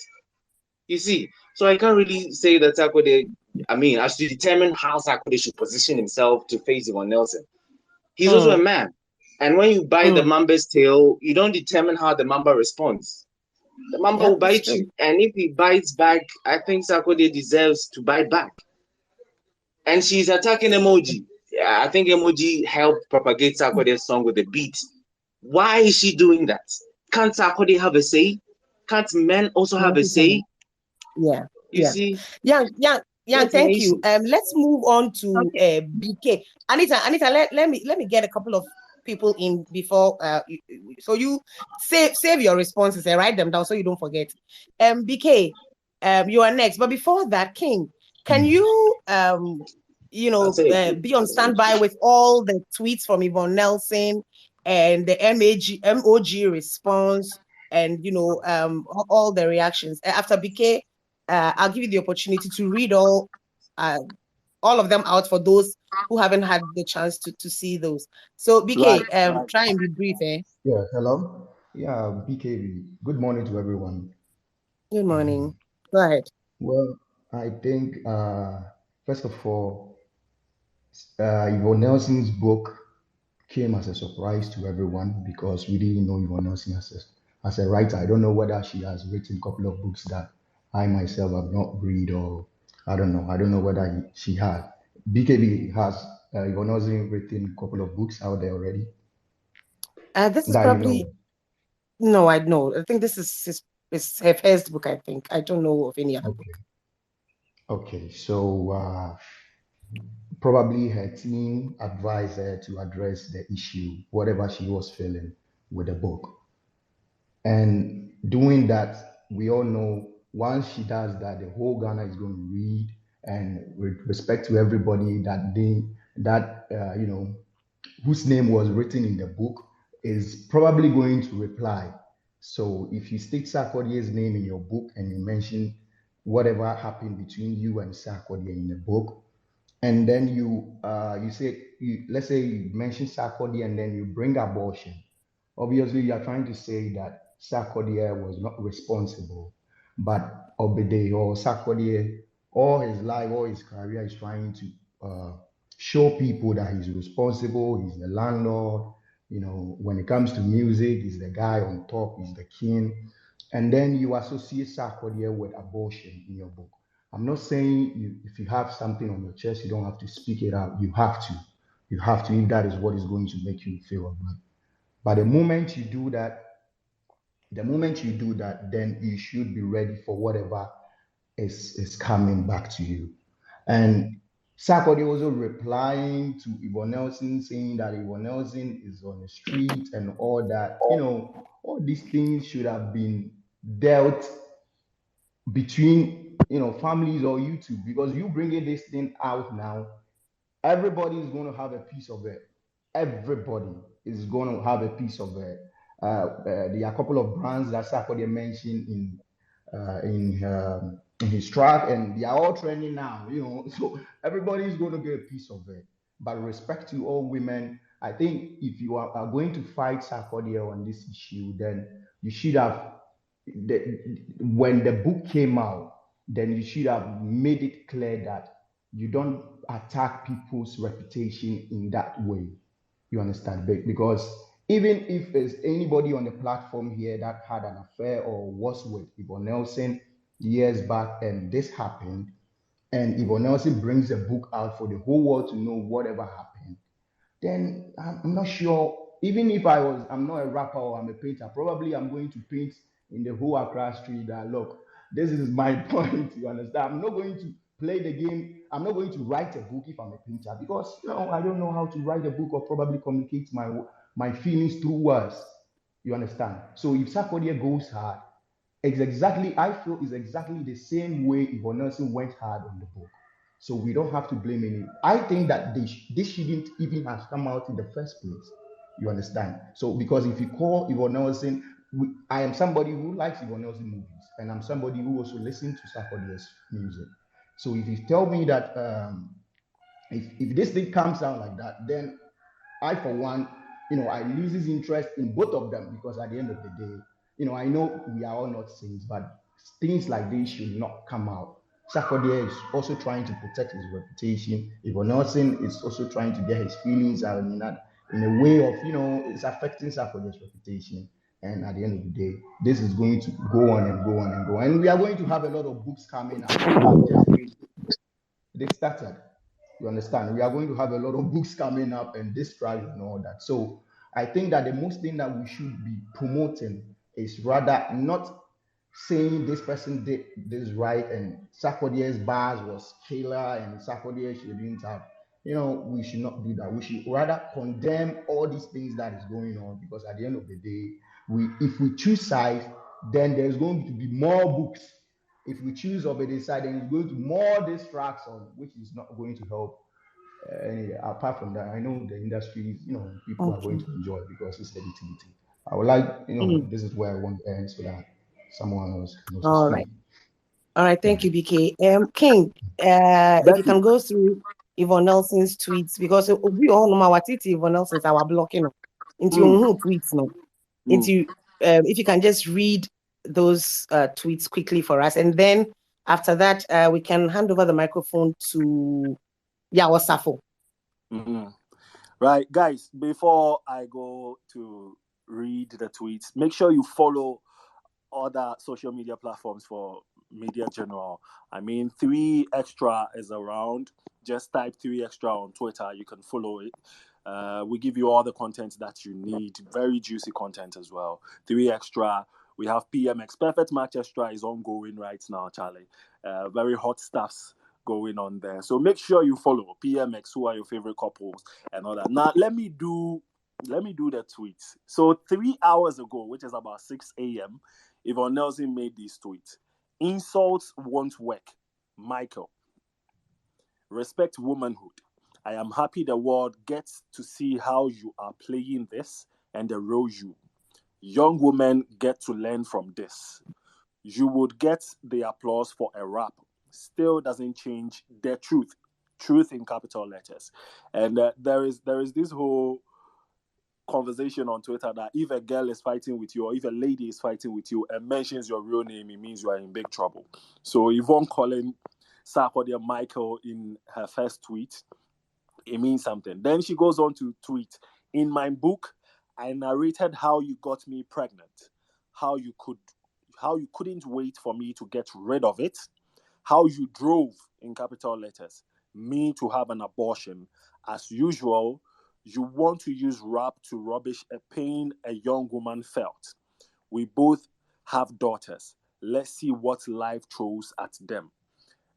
You see, so I can't really say that Sarkodie, I mean, I should determine how Sarkodie should position himself to face Yvonne Nelson. He's also a man. And when you bite the mamba's tail, you don't determine how the mamba responds. The mamba will bite you. And if he bites back, I think Sarkodie deserves to bite back. And she's attacking Emoji. Yeah, I think Emoji helped propagate Sarkodie's song with the beat. Why is she doing that? Can't Sarkodie have a say? Can't men also have a say? Yeah. You see? Yeah, thank you. Let's move on to BK. Anita, let me get a couple of people in before so you save your responses and write them down so you don't forget. BK, you are next, but before that, King, can you be on standby with all the tweets from Yvonne Nelson and the MOG response and all the reactions after BK? I'll give you the opportunity to read all of them out for those who haven't had the chance to see those. So BK, try and be brief, eh? Yeah, hello. Yeah, BKB. Good morning to everyone. Good morning. Go ahead. Well, I think first of all, Yvonne Nelson's book came as a surprise to everyone because we didn't know Yvonne Nelson as a writer. I don't know whether she has written a couple of books that I myself have not read, or I don't know. I don't know whether she had. BKB has Yvonne Nelson written a couple of books out there already. This is probably no. I know. I think this is her first book. I think I don't know of any other book. Okay, so probably her team advised her to address the issue, whatever she was feeling with the book. And doing that, we all know once she does that, the whole Ghana is going to read. And with respect to everybody whose name was written in the book is probably going to reply. So if you stick Sarkodie's name in your book and you mention whatever happened between you and Sarkodie in the book, and then let's say you mention Sarkodie and then you bring abortion, obviously you are trying to say that Sarkodie was not responsible, but Obede or Sarkodie, all his life, all his career is trying to show people that he's responsible, he's the landlord, when it comes to music, he's the guy on top, he's the king. And then you associate Sarkodie with abortion in your book. I'm not saying if you have something on your chest, you don't have to speak it out. You have to. You have to, if that is what is going to make you feel good. But the moment you do that, then you should be ready for whatever is coming back to you. And Sarkodie also replying to Yvonne Nelson, saying that Yvonne Nelson is on the street and all that. All these things should have been dealt between families or YouTube, because you bringing this thing out now, everybody is going to have a piece of it. Everybody is going to have a piece of it. There are a couple of brands that Sarkodie mentioned in his track, and they are all trending now. So everybody is going to get a piece of it. But respect to all women, I think if you are going to fight Sarkodie on this issue, then you should have. When the book came out, then you should have made it clear that you don't attack people's reputation in that way. You understand? Because even if there's anybody on the platform here that had an affair or was with Yvonne Nelson years back and this happened, and Yvonne Nelson brings a book out for the whole world to know whatever happened, then I'm not sure. Even if I'm not a rapper or I'm a painter, probably I'm going to paint in the whole Accra street that look, this is my point. You understand? I'm not going to play the game. I'm not going to write a book if I'm a painter because I don't know how to write a book or probably communicate my feelings through words. You understand? So if Sarkodie goes hard, I feel it's exactly the same way Yvonne Nelson went hard on the book. So we don't have to blame any. I think that this shouldn't even have come out in the first place. You understand? So because if you call Yvonne Nelson, I am somebody who likes Yvonne Nelson movies, and I'm somebody who also listens to Sarkodie's music. So if you tell me that if this thing comes out like that, then I, for one, I loses interest in both of them because at the end of the day, I know we are all not saints, but things like this should not come out. Sarkodie is also trying to protect his reputation. Yvonne Nelson is also trying to get his feelings out in a way of, it's affecting Sarkodie's reputation. And at the end of the day, this is going to go on and go on and go on. And we are going to have a lot of books coming up. Just they started. You understand? We are going to have a lot of books coming up and this trial and all that. So I think that the most thing that we should be promoting is rather not saying this person did this right and Sarkodie's bars was killer and Sarkodie shouldn't have. We should not do that. We should rather condemn all these things that is going on because at the end of the day, if we choose sides, then there's going to be more books. If we choose opposite side, then it's going to more distraction, which is not going to help. Apart from that, I know the industry, people are going Okay. to enjoy because it's legitimacy. I would like, Mm. this is where I want to end so that someone else can also All speak. right. All right. Yeah. Thank you, BK. King, if you Becky. can go through Yvonne Nelson's tweets because we all know what it Yvonne Nelson's our blocking into Mm, your tweets now. mm. Into if you can just read those tweets quickly for us, and then after that we can hand over the microphone to Safo. Mhm. Right, guys, before I go to read the tweets, make sure you follow other social media platforms for Media General. I mean, 3Extra is around. Just type 3Extra on Twitter. You can follow it. We give you all the content that you need. Very juicy content as well. 3Extra. We have PMX. Perfect Match Extra is ongoing right now, Charlie. Very hot stuffs going on there. So make sure you follow PMX. Who are your favorite couples and all that. Now let me do the tweets. So 3 hours ago, which is about 6 a.m., Yvonne Nelson made these tweets. Insults won't work. Michael. Respect womanhood. I am happy the world gets to see how you are playing this and the role you. Young women get to learn from this. You would get the applause for a rap. Still doesn't change the truth. Truth in capital letters. And there is this whole conversation on Twitter that if a girl is fighting with you or if a lady is fighting with you and mentions your real name, it means you are in big trouble. So Yvonne calling Sarkodie Michael in her first tweet, it means something. Then she goes on to tweet, in my book, I narrated how you got me pregnant, how you couldn't wait for me to get rid of it, how you drove, in capital letters, me to have an abortion. As usual, you want to use rap to rubbish a pain a young woman felt. We both have daughters. Let's see what life throws at them.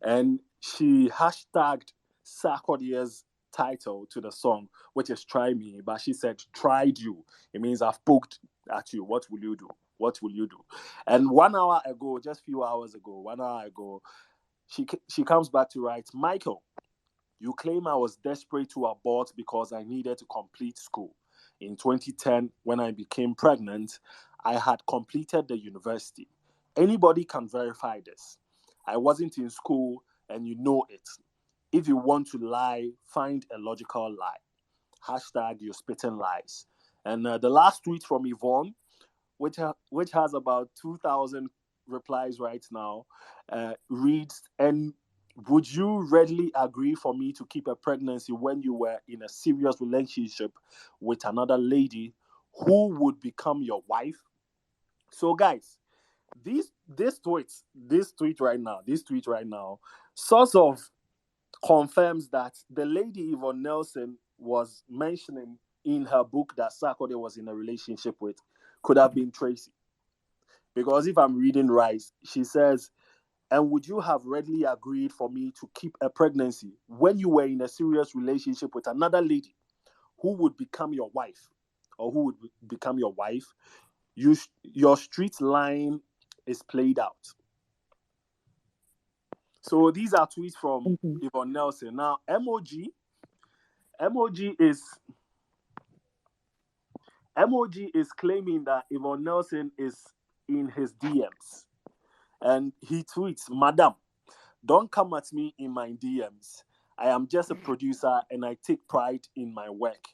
And she hashtagged Sarkodie's title to the song, which is Try Me, but she said, tried you. It means I've poked at you. What will you do? What will you do? And 1 hour ago, just a few hours ago, 1 hour ago, she comes back to write, Michael, you claim I was desperate to abort because I needed to complete school. In 2010, when I became pregnant, I had completed the university. Anybody can verify this. I wasn't in school and you know it. If you want to lie, find a logical lie. Hashtag you're spitting lies. And the last tweet from Yvonne, which has about 2,000 replies right now, reads, and would you readily agree for me to keep a pregnancy when you were in a serious relationship with another lady who would become your wife? So, guys, this tweet right now, sort of confirms that the lady Yvonne Nelson was mentioning in her book that Sarkodie was in a relationship with could have been Tracy. Because if I'm reading right, she says, and would you have readily agreed for me to keep a pregnancy when you were in a serious relationship with another lady who would become your wife or who would become your wife? Your street line is played out. So these are tweets from Yvonne Nelson. Now, MOG is claiming that Yvonne Nelson is in his DMs. And he tweets, Madam, don't come at me in my DMs. I am just a producer and I take pride in my work.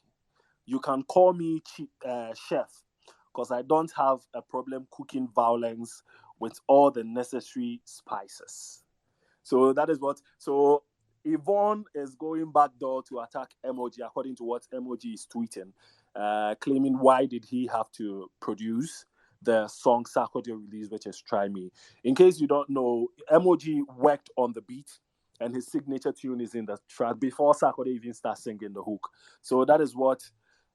You can call me chef because I don't have a problem cooking violence with all the necessary spices. So that is what. So Yvonne is going backdoor to attack MOG according to what MOG is tweeting, claiming why did he have to produce the song Sarkodie release, which is Try Me. In case you don't know, MOG worked on the beat and his signature tune is in the track before Sarkodie even starts singing the hook. So that is what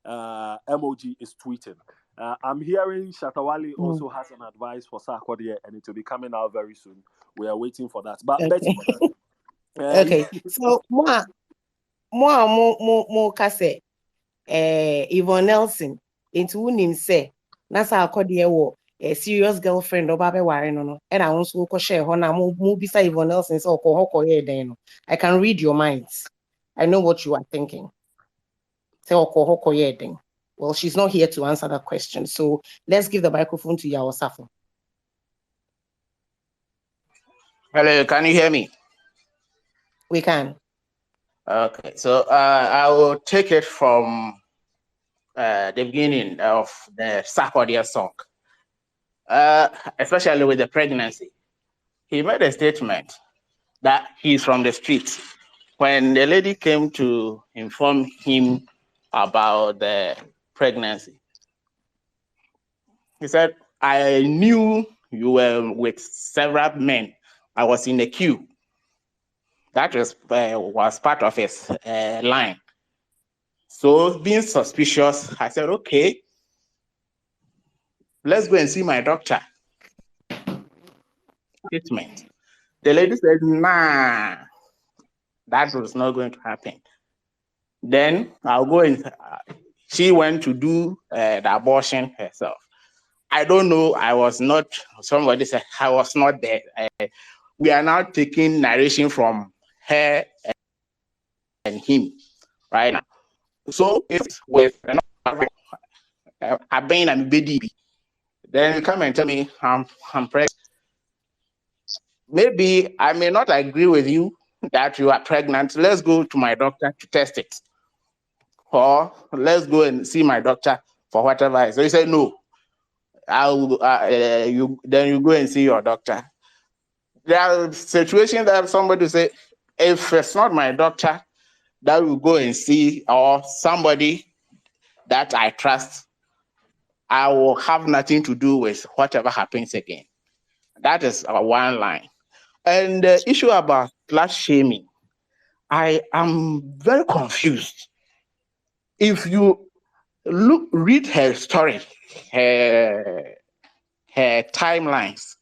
MOG is tweeting. I'm hearing Shatawali also has an advice for Sarkodie and it will be coming out very soon. We are waiting for that. But Okay. Betty, Okay. So more kase Yvonne Nelson into unim say na Sarkodie wo a serious girlfriend or babe ware no and I also ko share ho na mo bisa Yvonne Nelson so ko den no. I can read your minds. I know what you are thinking. Say ko den. Well, she's not here to answer that question. So let's give the microphone to Yawo Safo. Hello, can you hear me? We can. Okay, so I will take it from the beginning of the Sarkodie song, especially with the pregnancy. He made a statement that he's from the streets. When the lady came to inform him about the pregnancy, he said, I knew you were with several men. I was in the queue. That was part of his line. So being suspicious, I said, okay, let's go and see my doctor. Treatment. The lady said, nah, that was not going to happen. Then I'll go and she went to do the abortion herself. I don't know. I was not, somebody said I was not there. We are now taking narration from her and him right now. So it's with Aben and BDB. Then you come and tell me I'm pregnant. Maybe I may not agree with you that you are pregnant. Let's go to my doctor to test it. Or let's go and see my doctor for whatever. So he said, no. Then you go and see your doctor. There are situations that somebody say, if it's not my doctor, that will go and see, or somebody that I trust, I will have nothing to do with whatever happens again. That is one line. And the issue about slut shaming, I am very confused. If you read her story, her timelines,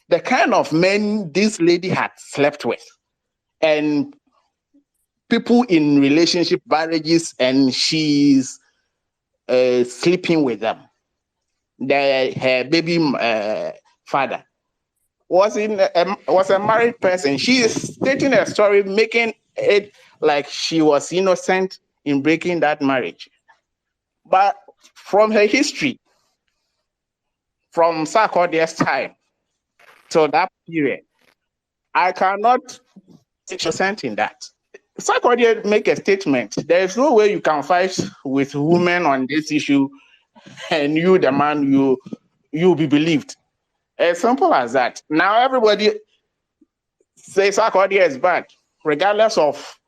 the kind of men this lady had slept with, and people in relationship marriages, and she's sleeping with them. Her baby father was a married person. She is stating a story, making it like she was innocent in breaking that marriage. But from her history, from Sarkodie's time to that period, I cannot take innocent in that. Sarkodie make a statement. There is no way you can fight with women on this issue, and you, the man, you be believed. As simple as that. Now everybody say Sarkodie is bad, regardless of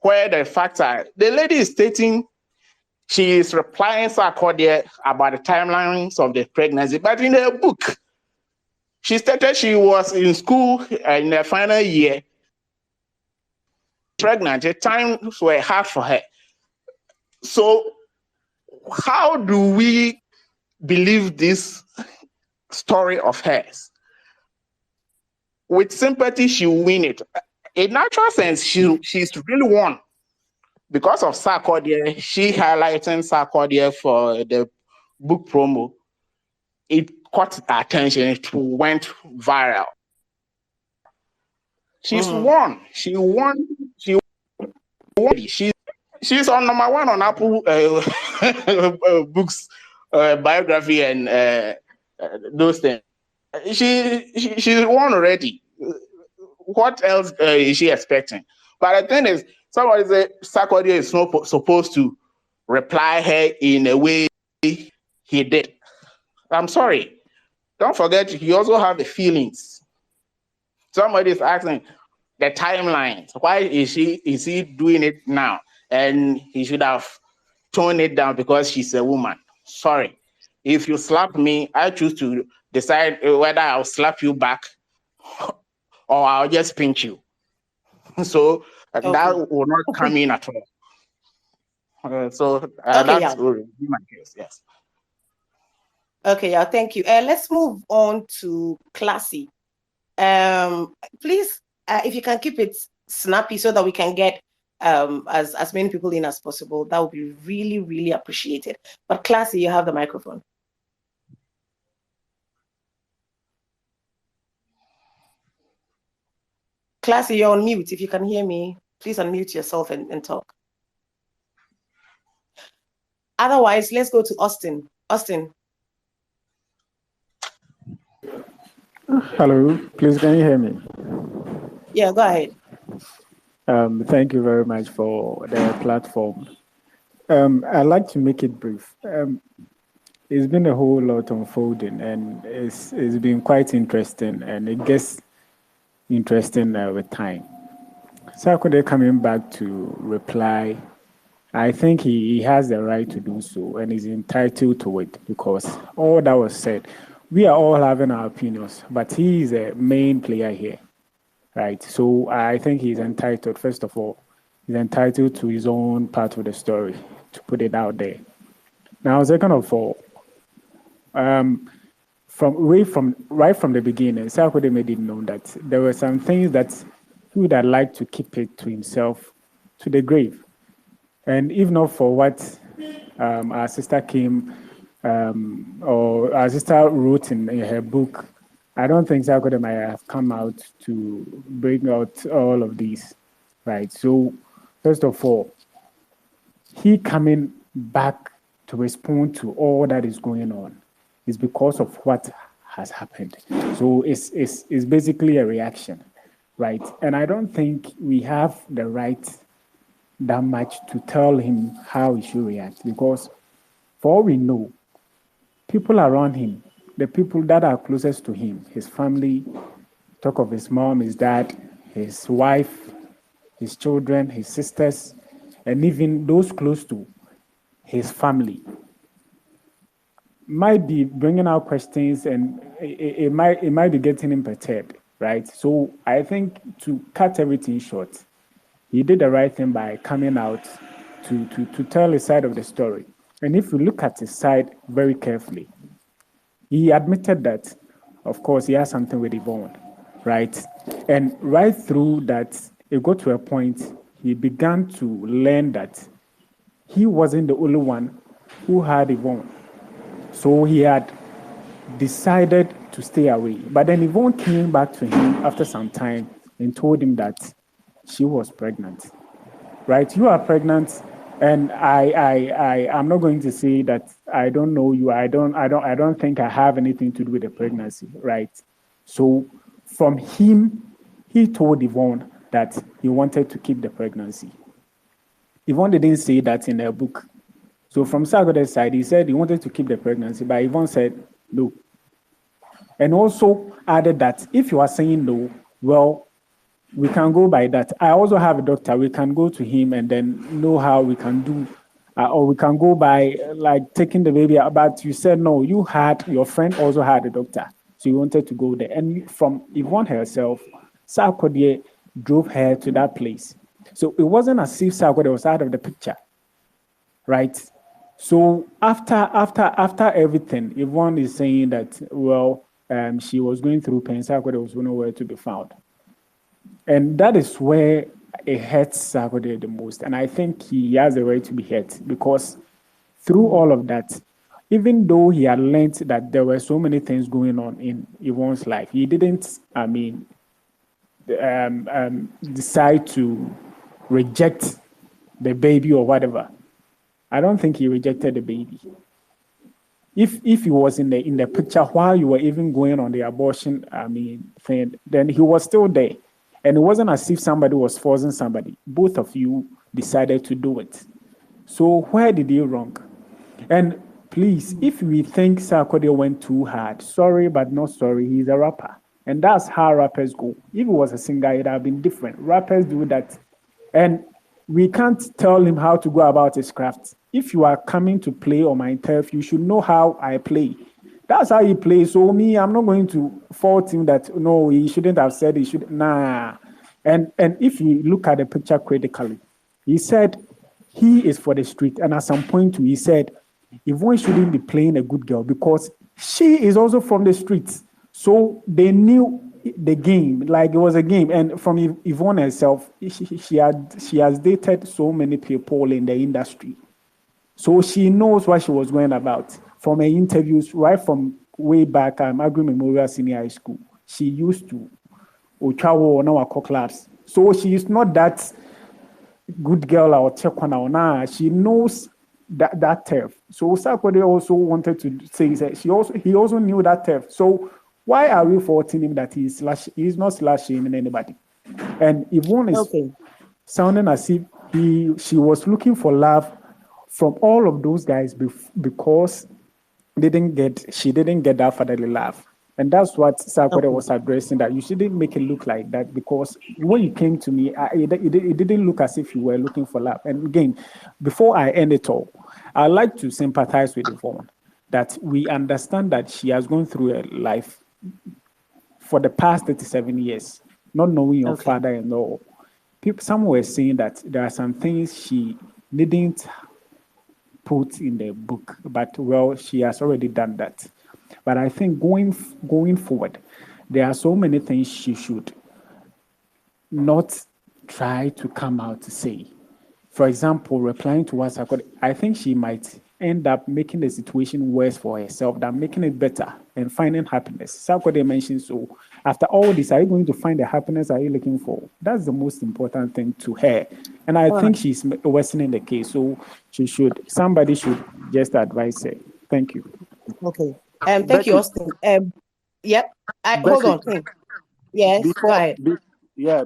where the facts are. The lady is stating she is replying Sarkodie about the timelines of the pregnancy, but in her book, she stated she was in school in the final year, pregnant. The times were hard for her. So, how do we believe this story of hers? With sympathy, she will win it. In natural sense, she's really won because of Sarkodie. She highlighting Sarkodie for the book promo. It caught attention. It went viral. She's won. She won. She won. She's on number one on Apple books, biography, and those things. She's won already. What else is she expecting? But the thing is, somebody said Sarkodie is not supposed to reply her in a way he did. I'm sorry. Don't forget, he also have the feelings. Somebody is asking the timelines. Why is he doing it now? And he should have toned it down because she's a woman. Sorry. If you slap me, I choose to decide whether I'll slap you back or I'll just pinch you. So that will not come in at all. That's my case. Yes. Okay, yeah, thank you. Let's move on to Classy. Please, if you can keep it snappy so that we can get as many people in as possible, that would be really, really appreciated. But Classy, you have the microphone. Classy, you're on mute. If you can hear me, please unmute yourself and talk. Otherwise, let's go to Austin. Austin. Hello, please can you hear me? Yeah, go ahead. Thank you very much for the platform. I'd like to make it brief. It's been a whole lot unfolding, and it's been quite interesting, and it gets interesting with time. Sarkodie coming back to reply, I think he has the right to do so, and is entitled to it, because all that was said, we are all having our opinions, but he is a main player here, right? So I think he's entitled, first of all, he's entitled to his own part of the story, to put it out there. Now, second of all, right from the beginning, Sarkodie made it known that there were some things that he would have liked to keep it to himself to the grave. And if not for what our sister came, or our sister wrote in her book, I don't think Sarkodie might have come out to bring out all of these, right? So, first of all, he coming back to respond to all that is going on is because of what has happened. So it's basically a reaction, right? And I don't think we have the right that much to tell him how he should react, because for all we know, people around him, the people that are closest to him, his family, talk of his mom, his dad, his wife, his children, his sisters, and even those close to his family, might be bringing out questions, and it might be getting him perturbed, right? So I think to cut everything short, he did the right thing by coming out to tell his side of the story. And if you look at his side very carefully, he admitted that, of course, he has something with Yvonne, right? And right through that, it got to a point he began to learn that he wasn't the only one who had Yvonne. So he had decided to stay away. But then Yvonne came back to him after some time and told him that she was pregnant, right? You are pregnant, and I'm not going to say that I don't know you. I don't think I have anything to do with the pregnancy, right? So from him, he told Yvonne that he wanted to keep the pregnancy. Yvonne didn't say that in her book. So from Sarkodie's side, he said he wanted to keep the pregnancy, but Yvonne said no. And also added that if you are saying no, well, We can go by that. I also have a doctor. We can go to him and then know how we can do, or we can go by like taking the baby out. But you said no. Your friend also had a doctor, so you wanted to go there. And from Yvonne herself, Sarkodie drove her to that place. So it wasn't as if Sarkodie was out of the picture, right? So after everything, Yvonne is saying that she was going through pain. Sarkodie was nowhere to be found. And that is where it hurts Sarkodie the most. And I think he has a right to be hurt because through all of that, even though he had learned that there were so many things going on in Yvonne's life, he didn't, decide to reject the baby or whatever. I don't think he rejected the baby. If he was in the picture while you were even going on the abortion, thing, then he was still there. And it wasn't as if somebody was forcing somebody. Both of you decided to do it. So where did you wrong? And please, if we think Sarkodie went too hard, sorry but not sorry, he's a rapper. And that's how rappers go. If he was a singer, it'd have been different. Rappers do that. And we can't tell him how to go about his craft. If you are coming to play on my turf, you should know how I play. That's how he plays. So me, I'm not going to fault him that no, he shouldn't have said he should. Nah. And if you look at the picture critically, he said he is for the street. And at some point he said Yvonne shouldn't be playing a good girl because she is also from the streets. So they knew the game, like it was a game. And from Yvonne herself, she has dated so many people in the industry. So she knows what she was going about from her interviews right from way back Agri Memorial Senior High School. She used to Ochawo now clubs. So she is not that good girl or chekwana. Nah, she knows that turf. So Sarkodie also wanted to say that he also knew that turf. So why are we faulting him that he's not slashing anybody? And Yvonne is sounding as if she was looking for love from all of those guys because she didn't get that fatherly love. And that's what Sarkodie was addressing, that you shouldn't make it look like that because when you came to me, it didn't look as if you were looking for love. And again, before I end it all, I'd like to sympathize with Yvonne that we understand that she has gone through a life for the past 37 years, not knowing your father and all. Some were saying that there are some things she didn't put in the book, but she has already done that. But I think going forward, there are so many things she should not try to come out to say. For example, replying to what I think she might end up making the situation worse for herself than making it better and finding happiness. Sarkodie mentioned, so after all this, are you going to find the happiness are you looking for? That's the most important thing to her. And I think she's worsening the case. So somebody should just advise her. Thank you. Okay. Thank you, Austin. Yep. Hold on. Yes, go ahead.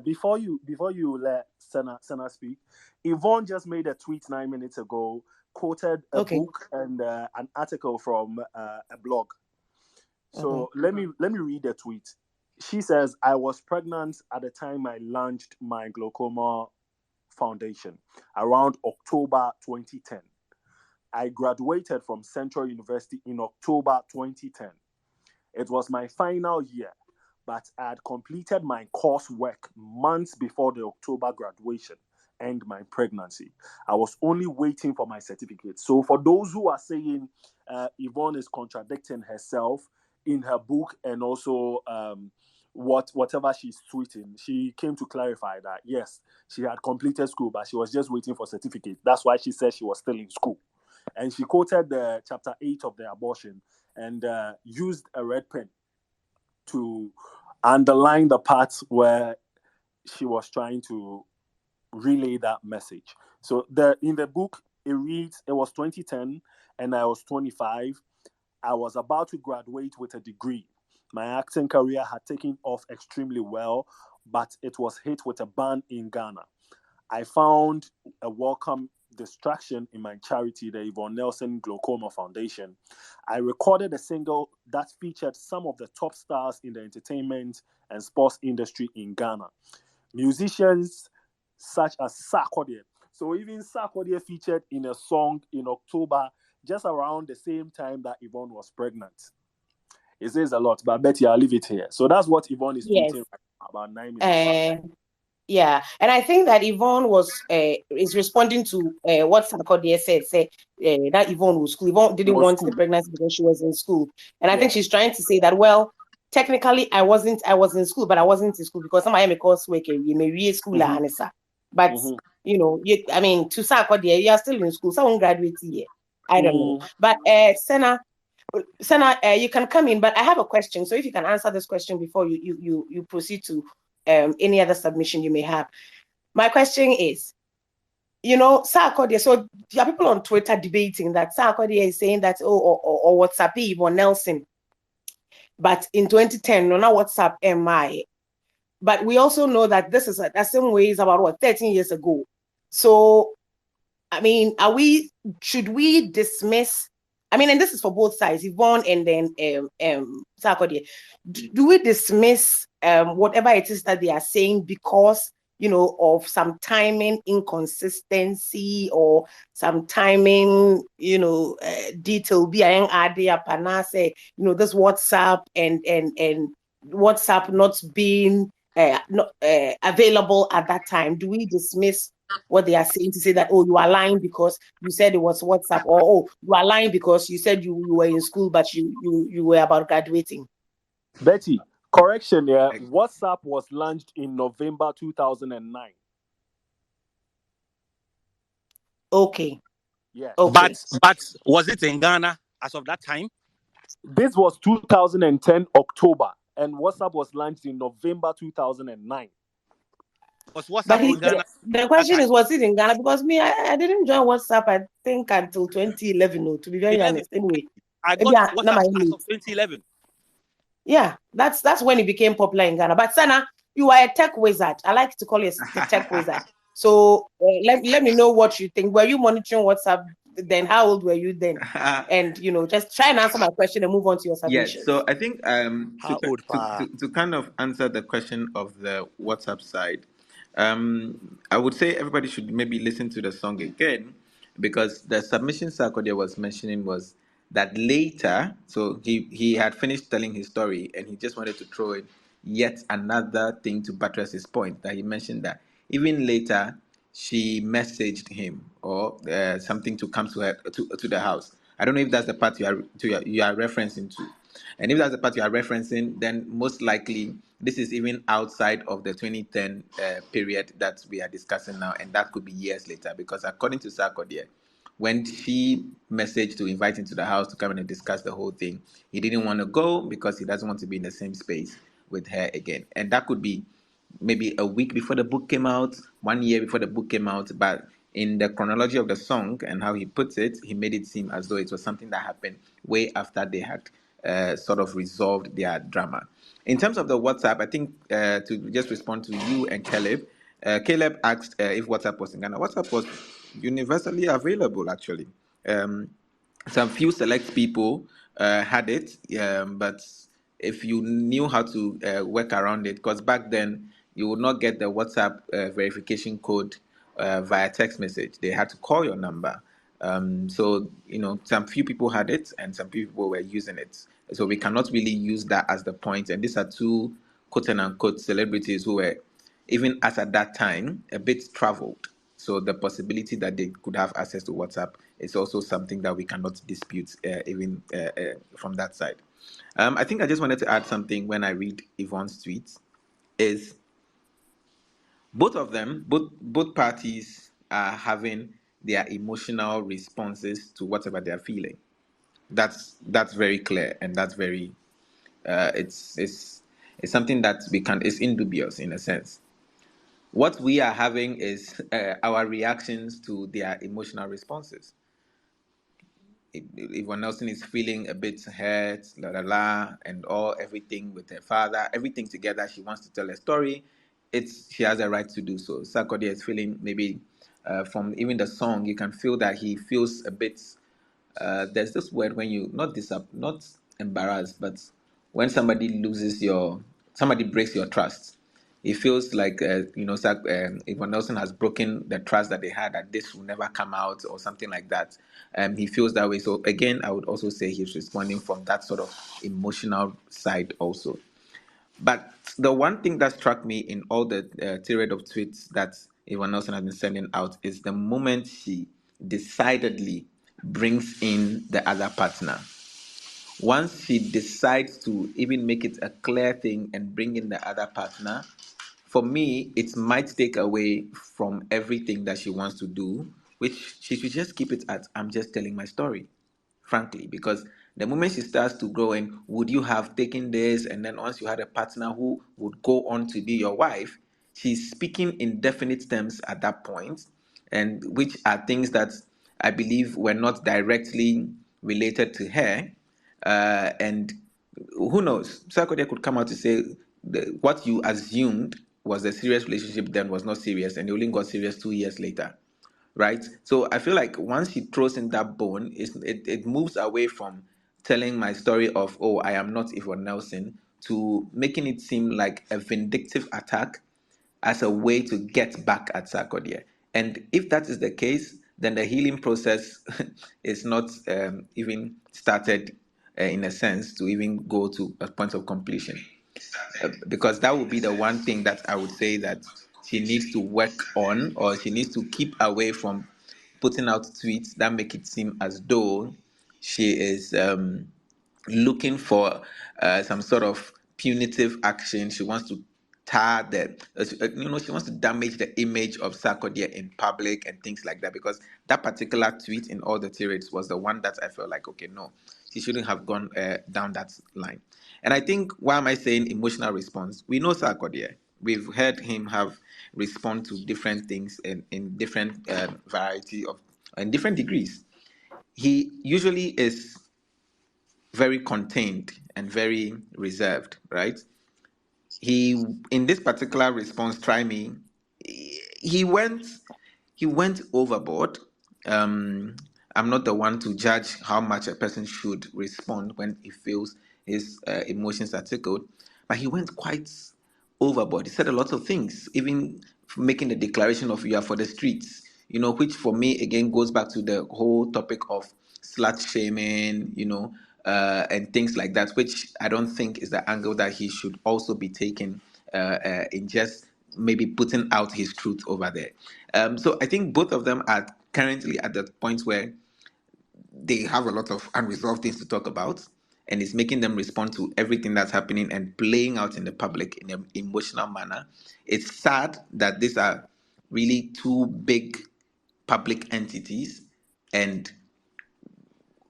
Before you let Senna speak, Yvonne just made a tweet 9 minutes ago, quoted a book and an article from a blog. So let me read the tweet. She says, "I was pregnant at the time I launched my glaucoma foundation around October 2010. I graduated from Central University in October 2010. It was my final year, but I had completed my coursework months before the October graduation and my pregnancy. I was only waiting for my certificate." So for those who are saying Yvonne is contradicting herself in her book and also whatever she's tweeting, she came to clarify that, yes, she had completed school, but she was just waiting for certificate. That's why she said she was still in school. And she quoted the chapter 8 of the abortion and used a red pen to underline the parts where she was trying to relay that message. So in the book, it reads, it was 2010 and I was 25. I was about to graduate with a degree. My acting career had taken off extremely well, but it was hit with a ban in Ghana. I found a welcome distraction in my charity, the Yvonne Nelson Glaucoma Foundation. I recorded a single that featured some of the top stars in the entertainment and sports industry in Ghana. musicians such as Sarkodie. So even Sarkodie featured in a song in October, just around the same time that Yvonne was pregnant. It says a lot, but Betty, I'll leave it here. So that's what Yvonne is Yes. tweeting right now, about 9 minutes. Yeah, and I think that Yvonne is responding to what Sarkodie said. Say that Yvonne was school. Yvonne didn't want the pregnancy because she was in school, and I think she's trying to say that, well, technically I was in school, but I wasn't in school because some of my coursework you may read school Anissa. But you know, I mean, to Sarkodie, you are still in school. Someone graduated here. I don't know. But Senna, you can come in, but I have a question. So if you can answer this question before you proceed to any other submission you may have. My question is, you know, Sarkodie, so there are people on Twitter debating that Sarkodie is saying that, or WhatsApp Yvonne Nelson, but in 2010, no, not WhatsApp MI. But we also know that this is the same way is about 13 years ago. So, I mean, should we dismiss, I mean, and this is for both sides, Yvonne and then Sarkodie, do we dismiss whatever it is that they are saying because, you know, of some timing inconsistency or some timing, you know, detail being added up and I say, you know, this WhatsApp and WhatsApp not being available at that time? Do we dismiss what they are saying to say that, oh, you are lying because you said it was WhatsApp, or oh, you are lying because you said you were in school but you were about graduating? Betty, correction, yeah. WhatsApp was launched in November 2009. Okay. Yeah. Okay. But was it in Ghana as of that time? This was 2010 October, and WhatsApp was launched in November 2009. Was WhatsApp in Ghana? The question is, was it in Ghana? Because me, I didn't join WhatsApp, I think, until 2011, to be very honest. Anyway. I got WhatsApp as of 2011. Yeah, that's when it became popular in Ghana. But Sana, you are a tech wizard. I like to call you a tech wizard. So let me know what you think. Were you monitoring WhatsApp then? How old were you then? And you know, just try and answer my question and move on to your submission. Yes, so I think to kind of answer the question of the WhatsApp side, I would say everybody should maybe listen to the song again, because the submission Sarkodie was mentioning was that later, so he had finished telling his story and he just wanted to throw in yet another thing to buttress his point, that he mentioned that even later she messaged him or something to come to her to the house. I don't know if that's the part you are referencing to. And if that's the part you are referencing, then most likely this is even outside of the 2010 period that we are discussing now, and that could be years later, because according to Sarkodie, when she messaged to invite him to the house to come and discuss the whole thing, he didn't want to go because he doesn't want to be in the same space with her again. And that could be maybe a week before the book came out, 1 year before the book came out, but in the chronology of the song and how he puts it, he made it seem as though it was something that happened way after they had sort of resolved their drama. In terms of the WhatsApp, I think to just respond to you and Caleb, Caleb asked if WhatsApp was in Ghana. WhatsApp was universally available, actually. Some few select people had it, but if you knew how to work around it, because back then you would not get the WhatsApp verification code via text message. They had to call your number. So, you know, some few people had it and some people were using it. So we cannot really use that as the point. And these are two quote unquote celebrities who were, even as at that time, a bit traveled. So the possibility that they could have access to WhatsApp is also something that we cannot dispute, even from that side. I think I just wanted to add something when I read Yvonne's tweets. Is both of them, both parties are having their emotional responses to whatever they are feeling. That's very clear, and that's very it's something that we can, it's indubious in a sense. What we are having is our reactions to their emotional responses. Yvonne Nelson is feeling a bit hurt, and everything with her father, everything together. She wants to tell a story. She has a right to do so. Sarkodie is feeling maybe from even the song, you can feel that he feels a bit. There's this word when you not embarrassed, but when somebody breaks your trust, He feels like Yvonne Nelson has broken the trust that they had, that this will never come out or something like that. He feels that way. So again, I would also say he's responding from that sort of emotional side also. But the one thing that struck me in all the tirade of tweets that Yvonne Nelson has been sending out is the moment she decidedly brings in the other partner. Once she decides to even make it a clear thing and bring in the other partner, for me, it might take away from everything that she wants to do, which she should just keep it at, I'm just telling my story, frankly, because the moment she starts to grow in, would you have taken this? And then once you had a partner who would go on to be your wife, she's speaking in definite terms at that point, and which are things that I believe were not directly related to her. And who knows? Sarkodie could come out to say what you assumed was a serious relationship then was not serious, and it only got serious 2 years later, right? So I feel like once she throws in that bone, it moves away from telling my story of, oh, I am not Yvonne Nelson, to making it seem like a vindictive attack as a way to get back at Sarkodie. And if that is the case, then the healing process is not even started in a sense to even go to a point of completion. Because that would be the one thing that I would say that she needs to work on, or she needs to keep away from putting out tweets that make it seem as though she is looking for some sort of punitive action. She wants to tar she wants to damage the image of Sarkodie in public and things like that. Because that particular tweet in all the tirades was the one that I felt like, okay, no, she shouldn't have gone down that line. And I think, why am I saying emotional response? We know Sarkodie. We've heard him have respond to different things in different variety of, in different degrees. He usually is very contained and very reserved, right? He, in this particular response, try me, he went he went overboard. um I'm not the one to judge how much a person should respond when he feels his emotions are tickled, but he went quite overboard. He said a lot of things, even making the declaration of "you are for the streets," which for me again goes back to the whole topic of slut shaming, and things like that, which I don't think is the angle that he should also be taking in just maybe putting out his truth over there. So I think both of them are currently at the point where they have a lot of unresolved things to talk about, and it's making them respond to everything that's happening and playing out in the public in an emotional manner. It's sad that these are really two big public entities, and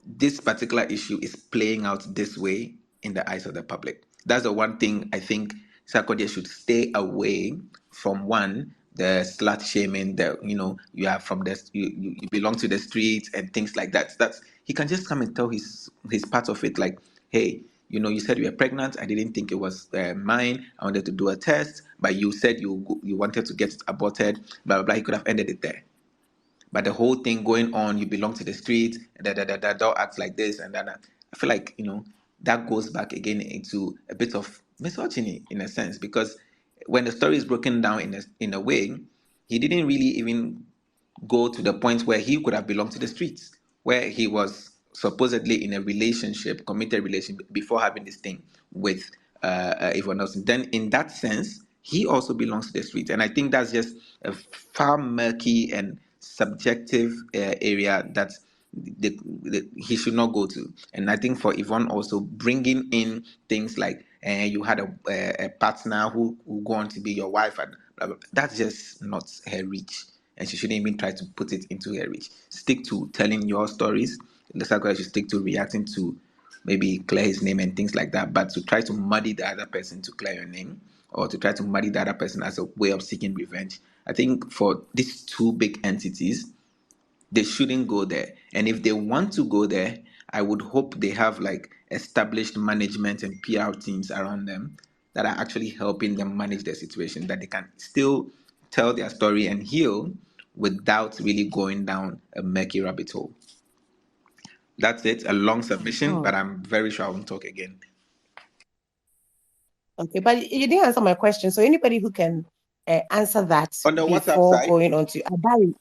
this particular issue is playing out this way in the eyes of the public. That's the one thing I think Sarkodie should stay away from. One, the slut shaming, you are from the you belong to the streets and things like that. That's, he can just come and tell his part of it, like, hey, you said you were pregnant. I didn't think it was mine. I wanted to do a test, but you said you wanted to get it aborted. Blah blah blah. He could have ended it there. But the whole thing going on, you belong to the street, don't act like this and that. I feel like, that goes back again into a bit of misogyny in a sense, because when the story is broken down in a way, he didn't really even go to the point where he could have belonged to the streets, where he was supposedly in a relationship, committed relationship, before having this thing with Yvonne Nelson. Then, in that sense, he also belongs to the streets. And I think that's just a far murky and subjective area that he should not go to. And I think for Yvonne also bringing in things like you had a partner who will go on to be your wife, and blah, blah, that's just not her reach, and she shouldn't even try to put it into her reach. Stick to telling your stories. The circle should stick to reacting to maybe clear his name and things like that, but to try to muddy the other person to clear your name, or to try to muddy the other person as a way of seeking revenge, I think for these two big entities, they shouldn't go there. And if they want to go there, I would hope they have like established management and PR teams around them that are actually helping them manage the situation, that they can still tell their story and heal without really going down a murky rabbit hole. That's it. A long submission, but I'm very sure I won't talk again. Okay, but you didn't answer my question. So anybody who can answer that On the WhatsApp before side? going on to Barry.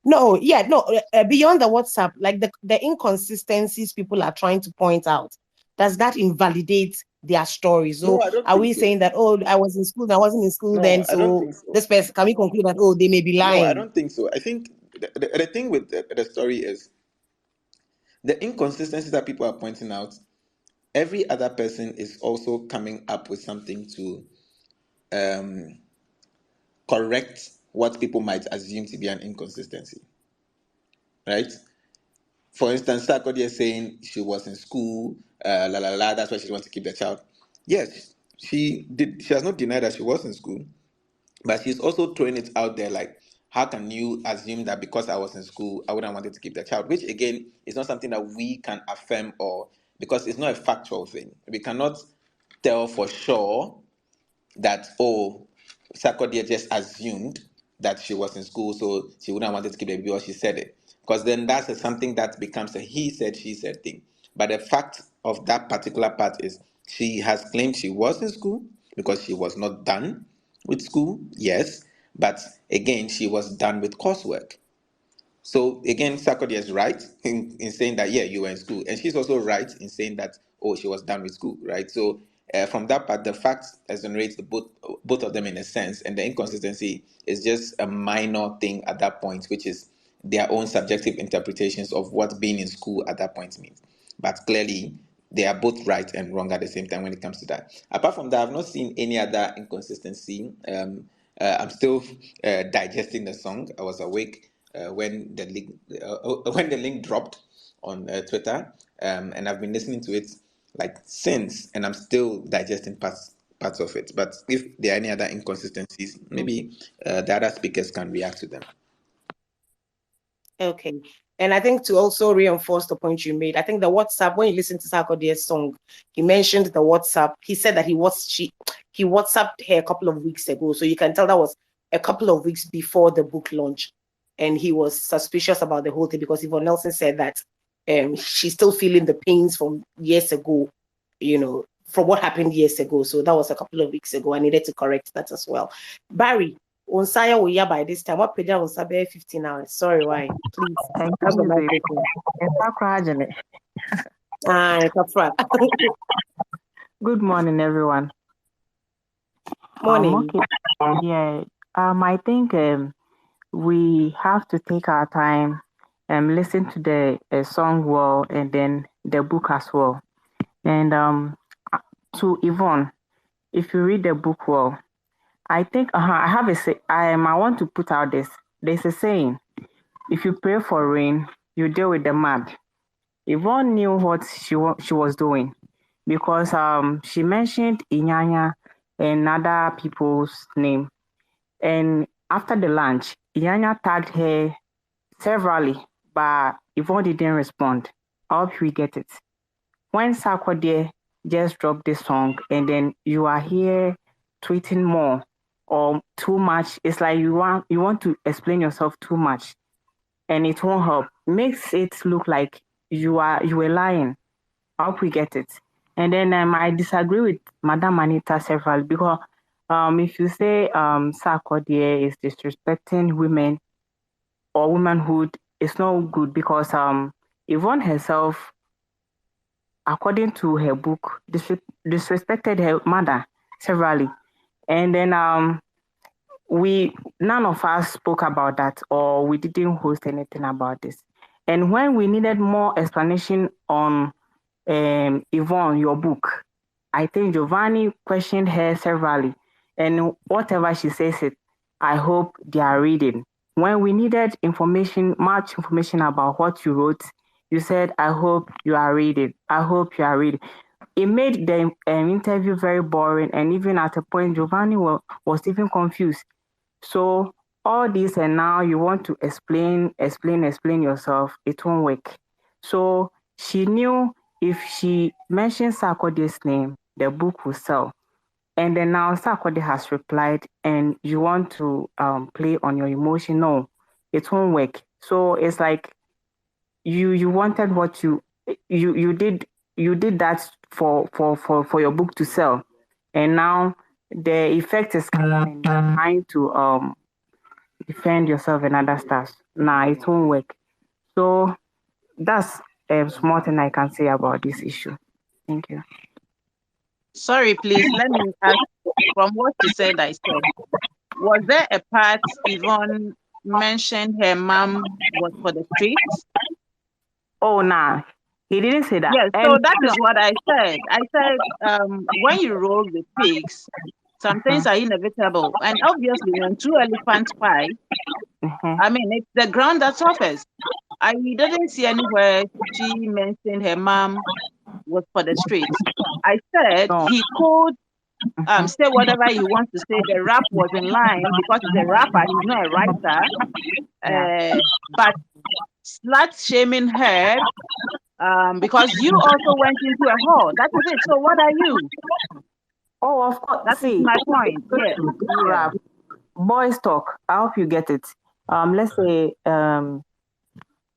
No, yeah, no, beyond the WhatsApp, like the inconsistencies people are trying to point out, does that invalidate their story? No, So I don't are think we so. saying that, oh, I was in school, I wasn't in school No, then, I don't so think so. this person, can we conclude that, oh, they may be No, I lying? don't think so. I think the thing with the story is the inconsistencies that people are pointing out. Every other person is also coming up with something to um, correct what people might assume to be an inconsistency, right? For instance, Sarkodie is saying she was in school, la la la. That's why she wants to keep the child. Yes, she did. She has not denied that she was in school, but she's also throwing it out there like, how can you assume that because I was in school, I wouldn't want to keep the child? Which again is not something that we can affirm, or because it's not a factual thing. We cannot tell for sure that, oh, Sarkodie just assumed that she was in school, so she wouldn't want to keep the baby, or she said it. Because then that's something that becomes a he said, she said thing. But the fact of that particular part is she has claimed she was in school because she was not done with school, yes. But again, she was done with coursework. So again, Sarkodie is right in saying that, yeah, you were in school. And she's also right in saying that, oh, she was done with school, right? So from that part, the fact exonerates both of them in a sense. And the inconsistency is just a minor thing at that point, which is their own subjective interpretations of what being in school at that point means. But clearly, they are both right and wrong at the same time when it comes to that. Apart from that, I've not seen any other inconsistency. I'm still digesting the song. I was awake when the link dropped on Twitter, and I've been listening to it like since, and I'm still digesting parts of it. But if there are any other inconsistencies, maybe the other speakers can react to them. Okay. And I think to also reinforce the point you made, I think the WhatsApp, when you listen to Sarkodie's song, he mentioned the WhatsApp. He said that he WhatsApped her a couple of weeks ago. So you can tell that was a couple of weeks before the book launch. And he was suspicious about the whole thing because Yvonne Nelson said that she's still feeling the pains from years ago, from what happened years ago. So that was a couple of weeks ago. I needed to correct that as well. Barry, Onsaya will hear by this time. What page on Sabe 15 hours? Sorry, why? Please. Thank That's the you, baby. microphone. It's Good morning, everyone. Morning. Okay. Yeah. I think we have to take our time and listen to the song well, and then the book as well. And to Yvonne, if you read the book well, I think I have a say. I want to put out this. There's a saying: if you pray for rain, you deal with the mud. Yvonne knew what she was doing because she mentioned Inyanya and other people's name. And after the lunch, Inyanya tagged her severally, but Yvonne didn't respond. I hope we get it. When Sarkodie just dropped this song and then you are here tweeting more or too much, it's like you want to explain yourself too much and it won't help. Makes it look like you were lying. I hope we get it. And then I disagree with Madam Anita several because if you say Sarkodie is disrespecting women or womanhood, it's not good because Yvonne herself, according to her book, disrespected her mother severally. And then none of us spoke about that or we didn't host anything about this. And when we needed more explanation on Yvonne, your book, I think Giovanni questioned her severally. And whatever she says I hope they are reading. When we needed much information about what you wrote, you said, I hope you are reading. I hope you are reading. It made the interview very boring. And even at a point, Giovanni was even confused. So all this and now you want to explain yourself, it won't work. So she knew if she mentions Sarkodie's name, the book will sell. And then now Sarkodie has replied and you want to play on your emotion. No, it won't work. So it's like you wanted what you did that for your book to sell. and now the effect is coming. You're trying to defend yourself and other stuff. Nah, it won't work. So that's a small thing I can say about this issue. Thank you. Sorry, please, let me ask from what you said, was there a part Yvonne mentioned her mom was for the streets? Oh, nah, he didn't say that. Yes, so that is what I said. I said, when you roll with pigs, some things are inevitable. And obviously, when two elephants fight, I mean, it's the ground that suffers. I didn't see anywhere she mentioned her mom was for the streets. I said he could say whatever he wants to say. The rap was in line because he's a rapper, he's not a writer. But slut shaming her because you also went into a hole. That is it. So what are you? Oh, of course. That is my point. Yes. Rap. Boys talk. I hope you get it. Let's say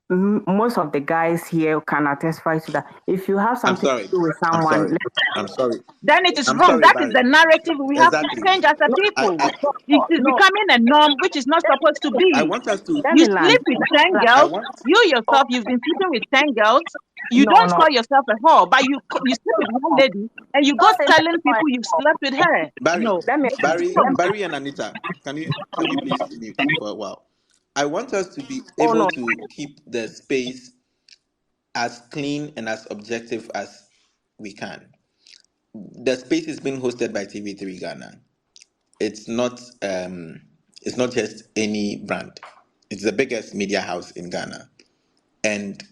most of the guys here can testify to that. If you have something to do with someone, I'm sorry. Then it is wrong. That is the narrative we have to change as a people. It is becoming a norm which is not supposed to be. I want us to. You sleep with 10 girls. You yourself, you've been sleeping with 10 girls. You don't call yourself a whore, but you sleep with one lady and you go telling people you've slept with her. Barry and Anita, can you please mute for a while? I want us to be able to keep the space as clean and as objective as we can. The space is being hosted by TV3 Ghana. It's not just any brand. It's the biggest media house in Ghana. And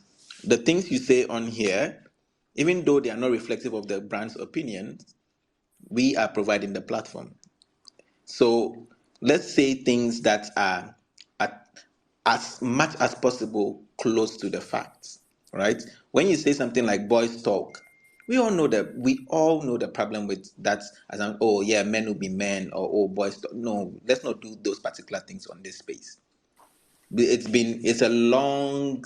the things you say on here, even though they are not reflective of the brand's opinions, we are providing the platform. So let's say things that are as much as possible close to the facts, right? When you say something like boys talk, we all know the problem with that, as oh yeah, men will be men, or oh boys talk. No, let's not do those particular things on this space. It's a long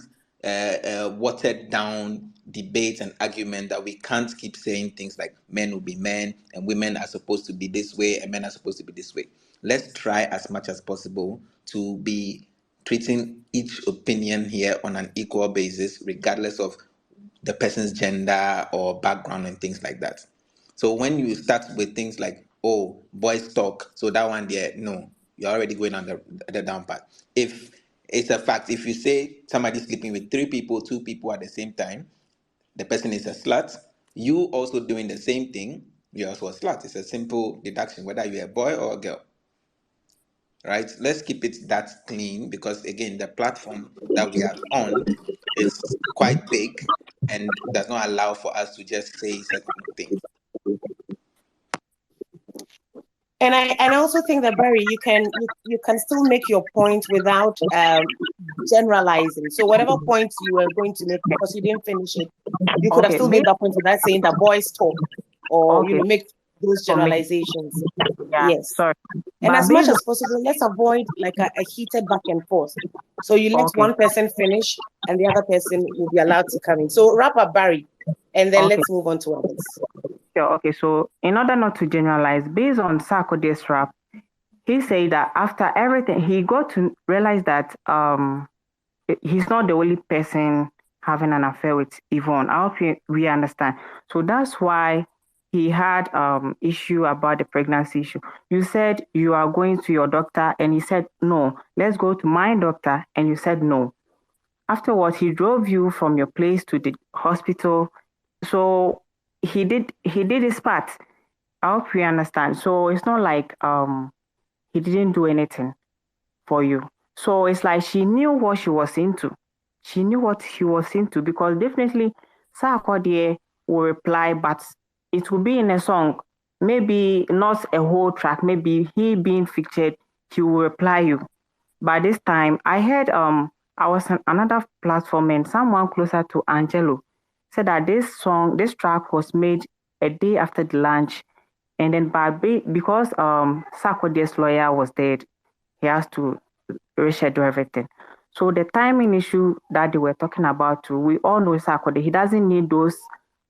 watered down debate and argument that we can't keep saying things like men will be men and women are supposed to be this way and men are supposed to be this way. Let's try as much as possible to be treating each opinion here on an equal basis, regardless of the person's gender or background and things like that. So when you start with things like, oh, boys talk, so that one there, no, you're already going on the down path. If it's a fact, if you say somebody's sleeping with 3 people, 2 people at the same time, the person is a slut, you also doing the same thing, you're also a slut. It's a simple deduction, whether you're a boy or a girl. Right? Let's keep it that clean because, again, the platform that we are on is quite big and does not allow for us to just say certain things. And I also think that, Barry, you can still make your point without generalizing. So whatever point you were going to make, because you didn't finish it, you could have still made that point without saying that boys talk or make those generalizations. Yes. Sorry. And as much as possible, let's avoid like a heated back and forth. So you let one person finish and the other person will be allowed to come in. So wrap up, Barry, and then let's move on to others. Okay, so in order not to generalize, based on Sarkodie's rap, he said that after everything, he got to realize that he's not the only person having an affair with Yvonne. I hope we understand. So that's why he had issue about the pregnancy issue. You said you are going to your doctor, and he said, no, let's go to my doctor, and you said no. Afterwards, he drove you from your place to the hospital. So he did his part. I hope you understand. So it's not like he didn't do anything for you. So it's like she knew what she was into. She knew what he was into, because definitely Sarkodie will reply, but it will be in a song. Maybe not a whole track. Maybe he being featured, he will reply you. By this time, I heard I was on another platform and someone closer to Angelo said that this track was made a day after the launch, and then because Sarkodie's lawyer was dead, he has to reschedule everything. So the timing issue that they were talking about too, we all know Sarkodie, he doesn't need those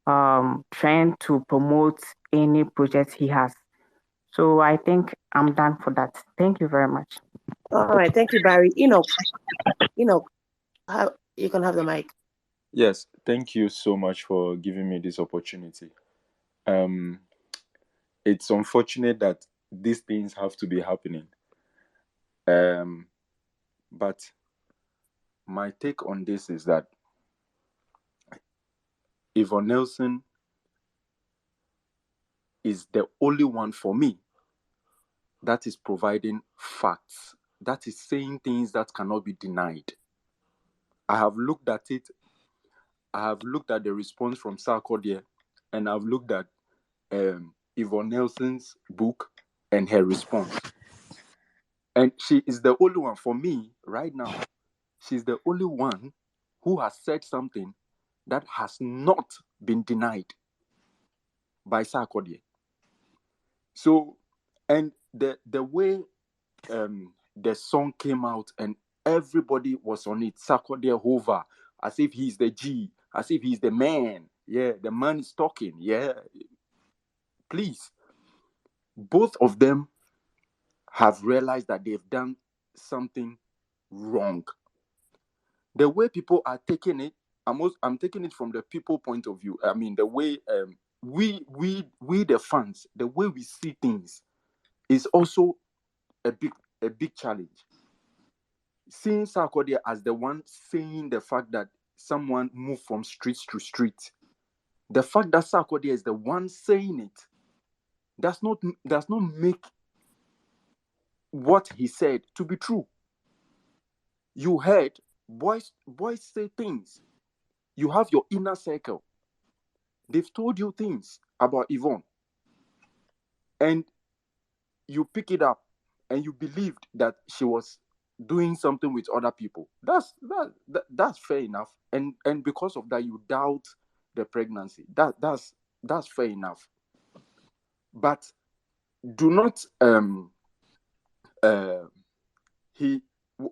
trying to promote any project he has. So I think I'm done for that. Thank you very much. All right, thank you, Barry. Enoch, you can have the mic. Yes, thank you so much for giving me this opportunity. Um, it's unfortunate that these things have to be happening. But my take on this is that Yvonne Nelson is the only one for me that is providing facts, that is saying things that cannot be denied. I have looked at it. I have looked at the response from Sarkodie, and I've looked at Yvonne Nelson's book and her response. And she is the only one for me right now. She's the only one who has said something that has not been denied by Sarkodie. So, and the way the song came out and everybody was on it, Sarkodie Hova, as if he's the G, as if he's the man. Yeah, the man is talking. Yeah, please. Both of them have realized that they've done something wrong. The way people are taking it, I'm taking it from the people point of view. I mean, the way we the fans, the way we see things is also a big challenge. Seeing Sarkodie as the one saying the fact that someone moved from street to street, the fact that Sarkodie is the one saying it does not make what he said to be true. You heard boys say things. You have your inner circle. They've told you things about Yvonne, and you pick it up and you believed that she was doing something with other people. That's fair enough. And because of that, you doubt the pregnancy. That's fair enough. But do not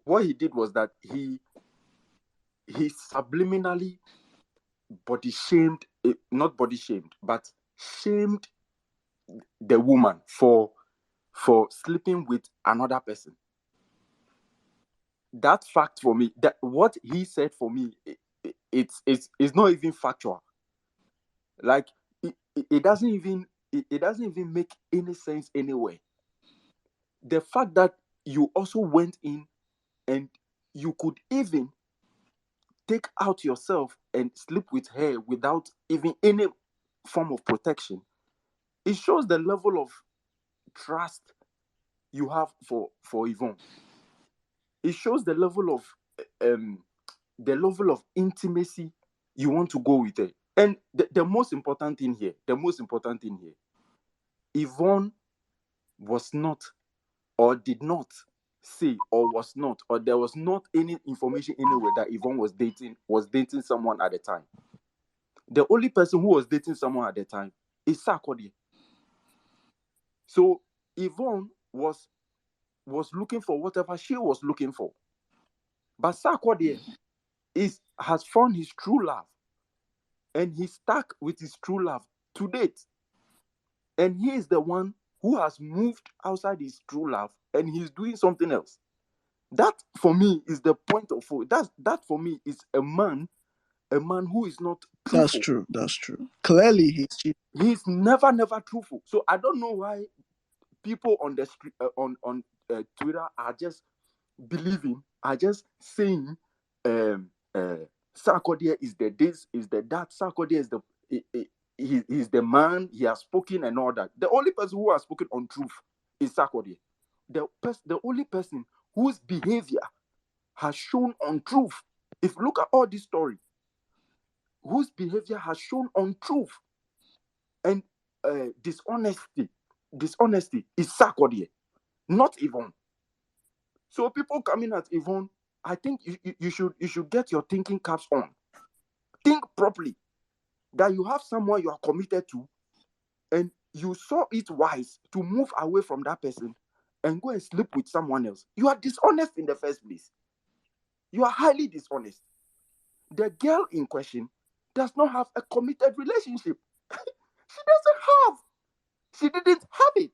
what he did was that he subliminally but shamed the woman for sleeping with another person. That fact for me, that what he said for me, it's not even factual. Like it doesn't even make any sense anywhere. The fact that you also went in and you could even take out yourself and sleep with her without even any form of protection, it shows the level of trust you have for Yvonne. It shows the level of intimacy you want to go with her. And the most important thing here, Yvonne was not, or did not say, or was not, or there was not any information anywhere that Yvonne was dating someone at the time. The only person who was dating someone at the time is Sarkodie. So Yvonne was looking for whatever she was looking for. But Sarkodie has found his true love. And he's stuck with his true love to date. And he is the one who has moved outside his true love and he's doing something else. That for me is the point of view. That for me is a man who is not truthful. That's true. Clearly He's never truthful. So I don't know why people on the street on Twitter are just saying Sarkodie is the this, is the that. Sarkodie is he's the man, he has spoken and all that. The only person who has spoken on truth is Sarkodie. The only person whose behavior has shown on truth. If you look at all this story, whose behavior has shown on truth and dishonesty is Sarkodie, not Yvonne. So people coming at Yvonne, I think you should get your thinking caps on. Think properly that you have someone you are committed to, and you saw it wise to move away from that person and go and sleep with someone else. You are dishonest in the first place. You are highly dishonest. The girl in question does not have a committed relationship. She doesn't have. She didn't have it.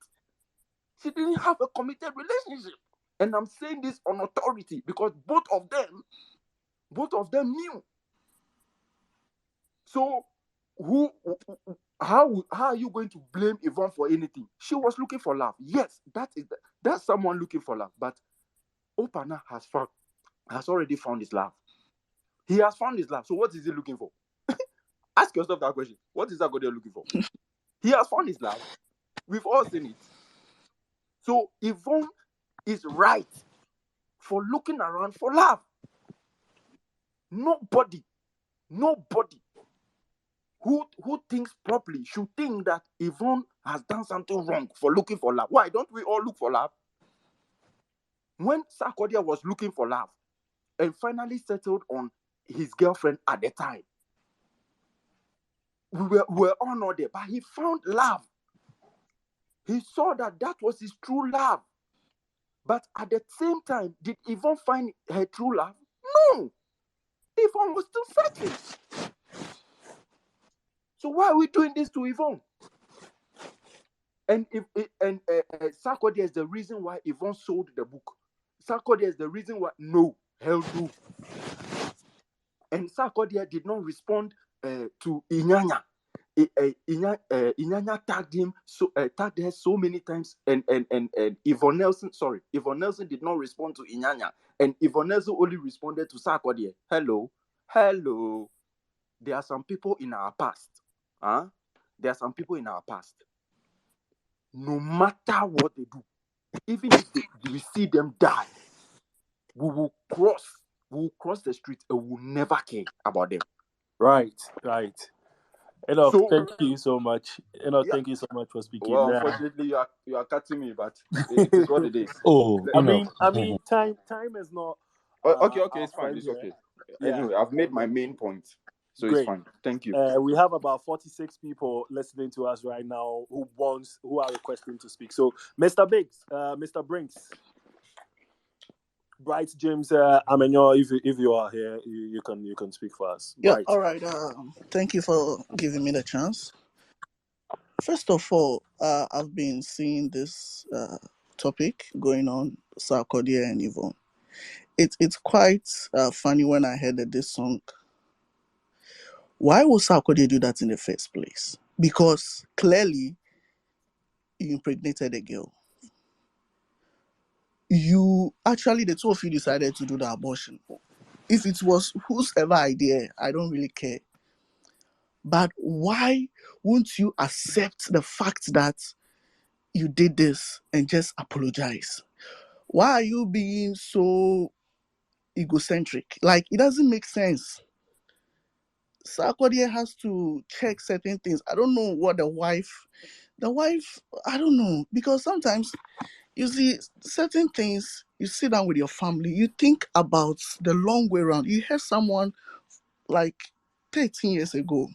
She didn't have a committed relationship. And I'm saying this on authority because both of them knew. So how are you going to blame Yvonne for anything? She was looking for love. Yes, that's someone looking for love. But Opana has already found his love. He has found his love. So what is he looking for? Ask yourself that question. What is Sarkodie looking for? He has found his love. We've all seen it. So Yvonne is right for looking around for love. Nobody who thinks properly should think that Yvonne has done something wrong for looking for love. Why don't we all look for love? When Sarkodie was looking for love and finally settled on his girlfriend at the time, we were all not there, but he found love. He saw that was his true love. But at the same time, did Yvonne find her true love? No. Yvonne was still searching. So why are we doing this to Yvonne? And Sarkodie is the reason why Yvonne sold the book. Sarkodie is the reason why. No, hell no. And Sarkodie did not respond to Inyanya. Inyanya tagged her so many times, and Yvonne Nelson did not respond to Inyanya, and Yvonne Nelson only responded to Sarkodie. Hello. There are some people in our past. There are some people in our past. No matter what they do, even if we see them die, we will cross the street and we will never care about them. Right. Enoch, So, thank you so much. Thank you so much for speaking. Well, unfortunately, you are cutting me, but it is what it is. I mean, time is not. Okay, it's fine. It's here. okay. Yeah. Anyway, I've made my main point, so Great. It's fine. Thank you. We have about 46 people listening to us right now who are requesting to speak. So, Mr. Brinks, Bright James, Amenyo, if you are here, you can speak for us. Yeah, Bright. all right. Thank you for giving me the chance. First of all, I've been seeing this topic going on, Sarkodie and Yvonne. It's quite funny when I heard this song. Why would Sarkodie do that in the first place? Because clearly you impregnated a girl. The two of you decided to do the abortion. If it was whosever idea, I don't really care. But why won't you accept the fact that you did this and just apologize? Why are you being so egocentric? Like, it doesn't make sense. Sarkodie has to check certain things. I don't know what the wife, I don't know. Because sometimes, you see, certain things, you sit down with your family, you think about the long way around. You hear someone like 13 years ago,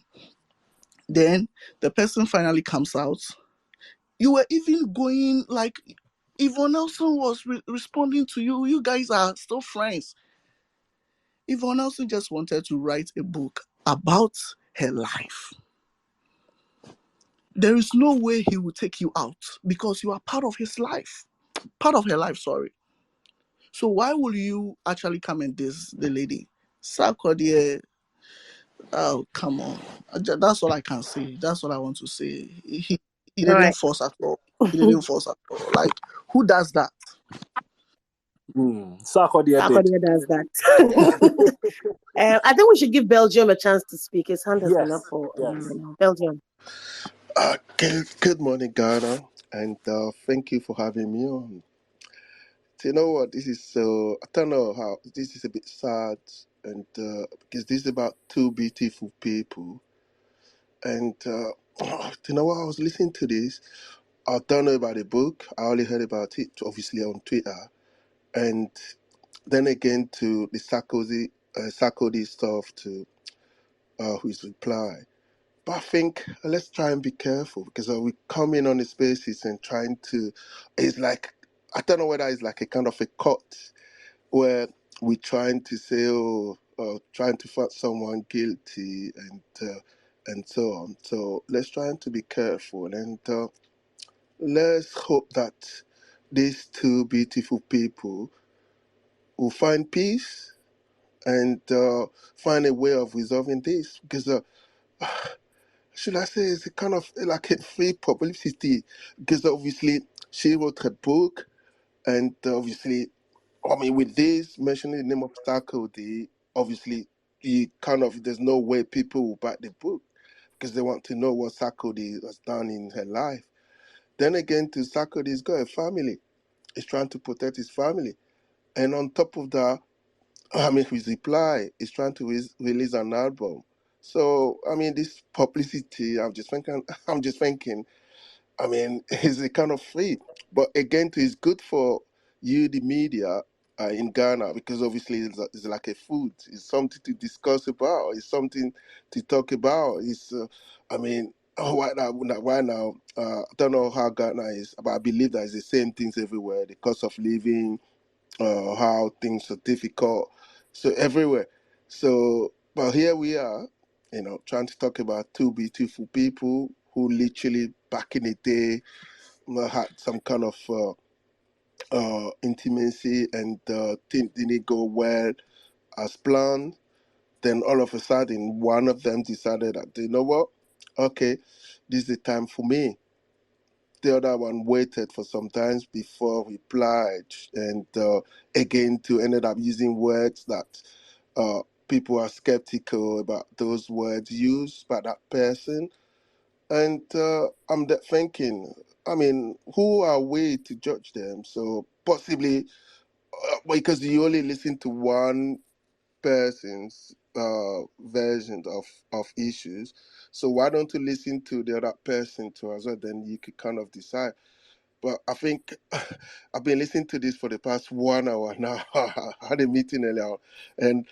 then the person finally comes out. You were even going like, Yvonne Nelson was responding to you. You guys are still friends. Yvonne Nelson just wanted to write a book about her life. There is no way he will take you out because you are part of his life. Part of her life, sorry. So why will you actually come and diss the lady? Sarkodie, oh, come on. That's all I can say. That's all I want to say. He didn't Right. force at all. He didn't force at all. Like, who does that? Sarkodie did. Sarkodie does that. I think we should give Belgium a chance to speak. His hand has been up for Belgium. Good morning, Ghana, and thank you for having me on. You know what? This is so. I don't know how. This is a bit sad, and because this is about two beautiful people, and you know what? I was listening to this. I don't know about the book. I only heard about it, obviously, on Twitter, and then again to the Sarkodie stuff to his reply. But I think let's try and be careful because we come in on the spaces and trying to, it's like, I don't know whether it's like a kind of a cut where we're trying to say, oh, trying to find someone guilty and so on. So let's try to be careful and let's hope that these two beautiful people will find peace and find a way of resolving this because should I say it's a kind of like a free publicity because obviously she wrote her book and obviously I mean with this mentioning the name of Sarkodie, obviously you kind of there's no way people will buy the book because they want to know what Sarkodie has done in her life. Then again, to Sarkodie's got a family. He's trying to protect his family, and on top of that, I mean, his reply is trying to release an album. So, I mean, this publicity, I'm just thinking, I mean, it's a kind of free. But again, it's good for you, the media in Ghana, because obviously it's like a food. It's something to discuss about. It's something to talk about. I mean, right now, I don't know how Ghana is, but I believe that it's the same things everywhere. The cost of living, how things are difficult. So everywhere. So, but here we are, trying to talk about two beautiful people who literally back in the day had some kind of intimacy and things didn't go well as planned. Then all of a sudden, one of them decided that, you know what? Okay, this is the time for me. The other one waited for some time before replied, and again to ended up using words that people are skeptical about those words used by that person. And thinking, I mean, who are we to judge them? So possibly because you only listen to one person's version of issues. So why don't you listen to the other person too as well? Then you could kind of decide. But I think I've been listening to this for the past 1 hour now. I had a meeting earlier, and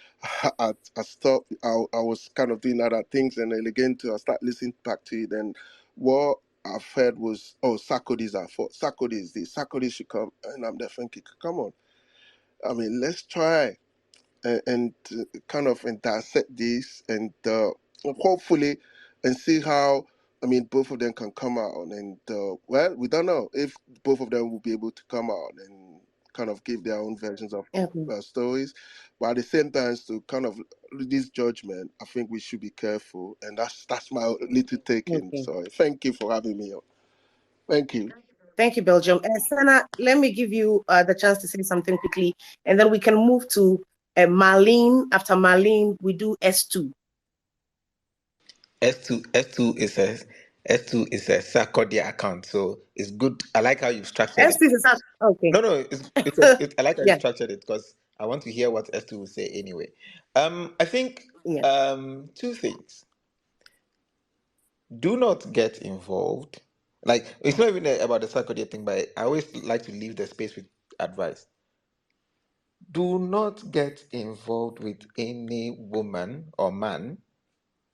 I stopped. I was kind of doing other things, and then again I start listening back to it. And what I've heard was, oh, Sarkodie's our fault. Sarkodie is this. Sarkodie should come, and I'm there thinking, come on. I mean, let's try and kind of and dissect this and hopefully and see how I mean both of them can come out and well we don't know if both of them will be able to come out and kind of give their own versions of Okay. stories, but at the same time to kind of this judgment I think we should be careful, and that's my little take in. Okay. So thank you for having me on. Thank you. Thank you, Belgium. Sana, let me give you the chance to say something quickly, and then we can move to Marlene. After Marlene, we do S2. S2 is a Sarkodie account, so it's good. I like how you've structured it. S2 is that. Okay. No, I like how you Yeah. structured it because I want to hear what S2 will say anyway. I think Yeah. two things. Do not get involved. Like it's not even about the Sarkodie thing, but I always like to leave the space with advice. Do not get involved with any woman or man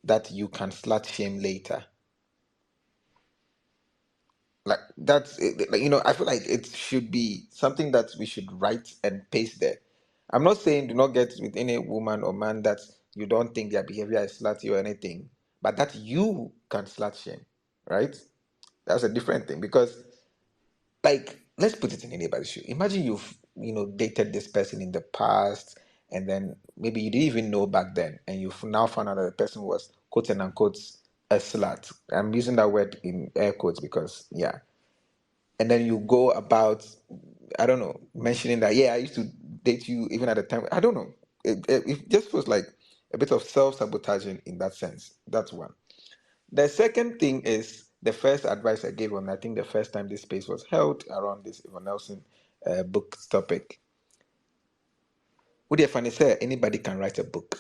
that you can slut shame later. Like that's like, I feel like it should be something that we should write and paste there. I'm not saying do not get with any woman or man that you don't think their behavior is slutty or anything, but that you can slut shame, right? That's a different thing because, like, let's put it in anybody's shoe. Imagine you've dated this person in the past, and then maybe you didn't even know back then, and you've now found out that the person was quote and unquote a slut. I'm using that word in air quotes because yeah, and then you go about, I don't know, mentioning that yeah, I used to date you even at the time. I don't know. It just feels like a bit of self-sabotaging in that sense. That's one. The second thing is the first advice I gave on, I think the first time this space was held around this Yvonne Nelson book topic. Would you funny say anybody can write a book?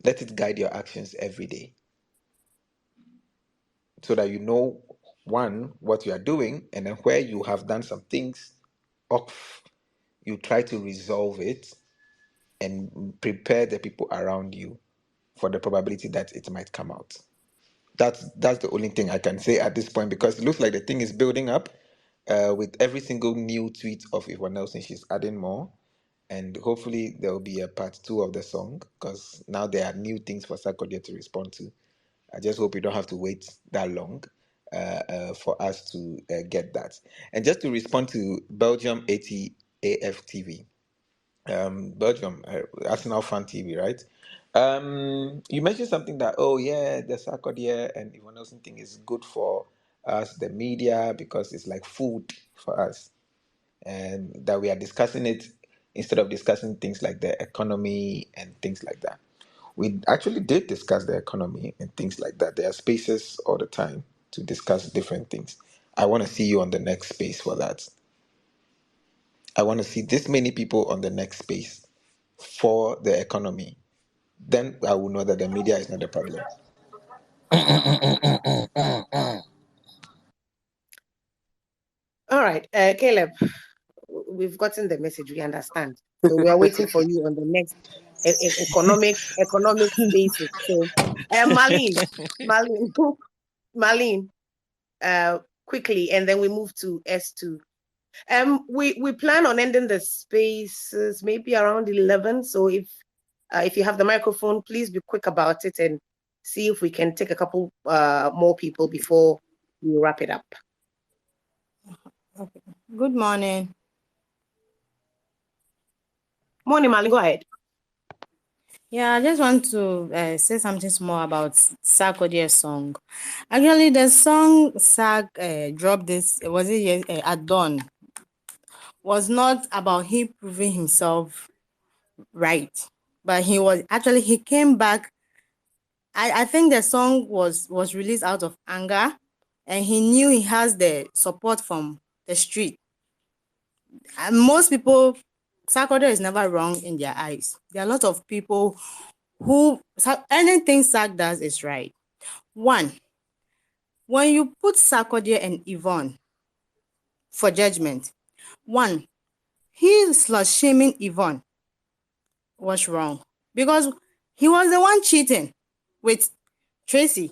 Let it guide your actions every day so that you know, one, what you are doing, and then where you have done some things off, you try to resolve it and prepare the people around you for the probability that it might come out. That's the only thing I can say at this point because it looks like the thing is building up. With every single new tweet of Yvonne Nelson, she's adding more. and hopefully there will be a part 2 of the song, because now there are new things for Sarkodie to respond to. I just hope you don't have to wait that long for us to get that. And just to respond to Belgium 80 AFTV, Belgium, Arsenal fan TV, right? You mentioned something that, oh yeah, the Sarkodie and Yvonne Nelson thing is good for us, the media, because it's like food for us, and that we are discussing it instead of discussing things like the economy and things like that. We actually did discuss the economy and things like that. There are spaces all the time to discuss different things. I want to see you on the next space for that. I want to see this many people on the next space for the economy. Then I will know that the media is not the problem. All right, Caleb, we've gotten the message. We understand. So we are waiting for you on the next economic spaces. So, Marlene, Marlene, quickly, and then we move to S2. We plan on ending the spaces maybe around 11. So if you have the microphone, please be quick about it and see if we can take a couple more people before we wrap it up. Okay. Good morning. Morning, Marlene, go ahead. Yeah, I just want to say something more about Sarkodie's song. Actually, the song Sark dropped this, was it at dawn, was not about him proving himself right, but he came back. I think the song was released out of anger, and he knew he has the support from the street. And most people, Sarkodie is never wrong in their eyes. There are a lot of people anything Sark does is right. One, when you put Sarkodie and Yvonne for judgment, one, he slut-shaming Yvonne was wrong because he was the one cheating with Tracy.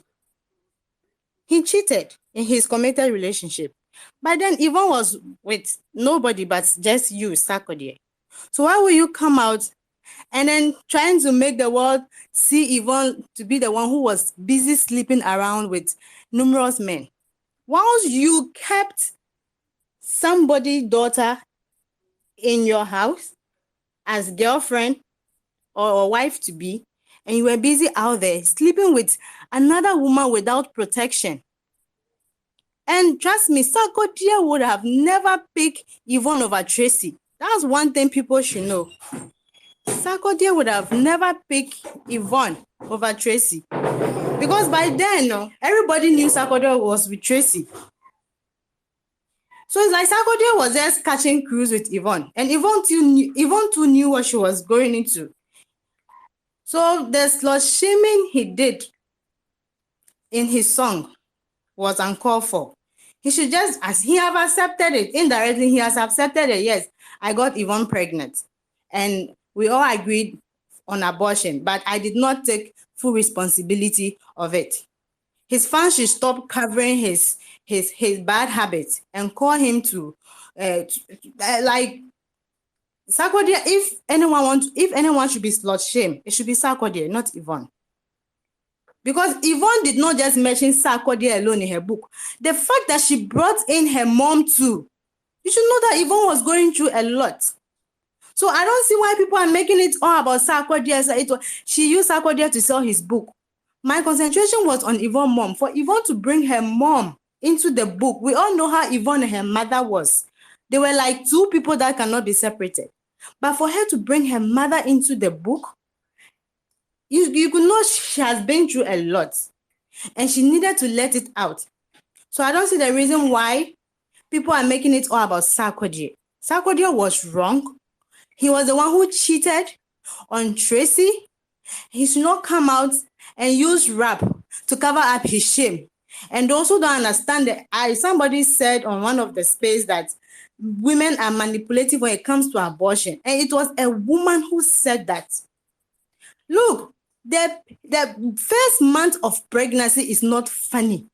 He cheated in his committed relationship. But then Yvonne was with nobody but just you, Sarkodie. So why will you come out and then trying to make the world see Yvonne to be the one who was busy sleeping around with numerous men? Once you kept somebody's daughter in your house as girlfriend or wife to be, and you were busy out there sleeping with another woman without protection. And trust me, Sarkodie would have never picked Yvonne over Tracy. That's one thing people should know. Sarkodie would have never picked Yvonne over Tracy. Because by then, everybody knew Sarkodie was with Tracy. So it's like Sarkodie was just catching cruise with Yvonne. And Yvonne too knew what she was going into. So the slut-shaming he did in his song was uncalled for. He should just, as he have accepted it, indirectly he has accepted it. Yes, I got Yvonne pregnant. And we all agreed on abortion, but I did not take full responsibility of it. His fans should stop covering his bad habits and call him to like Sarkodie. If anyone should be slut-shamed, it should be Sarkodie, not Yvonne. Because Yvonne did not just mention Sarkodie alone in her book. The fact that she brought in her mom too, you should know that Yvonne was going through a lot. So I don't see why people are making it all about Sarkodie. She used Sarkodie to sell his book. My concentration was on Yvonne's mom. For Yvonne to bring her mom into the book, we all know how Yvonne and her mother was. They were like two people that cannot be separated. But for her to bring her mother into the book, you could know she has been through a lot. And she needed to let it out. So I don't see the reason why people are making it all about Sarkodie. Sarkodie was wrong. He was the one who cheated on Tracy. He should not come out and use rap to cover up his shame. And those who don't understand that, somebody said on one of the space that women are manipulative when it comes to abortion. And it was a woman who said that. Look, the first month of pregnancy is not funny.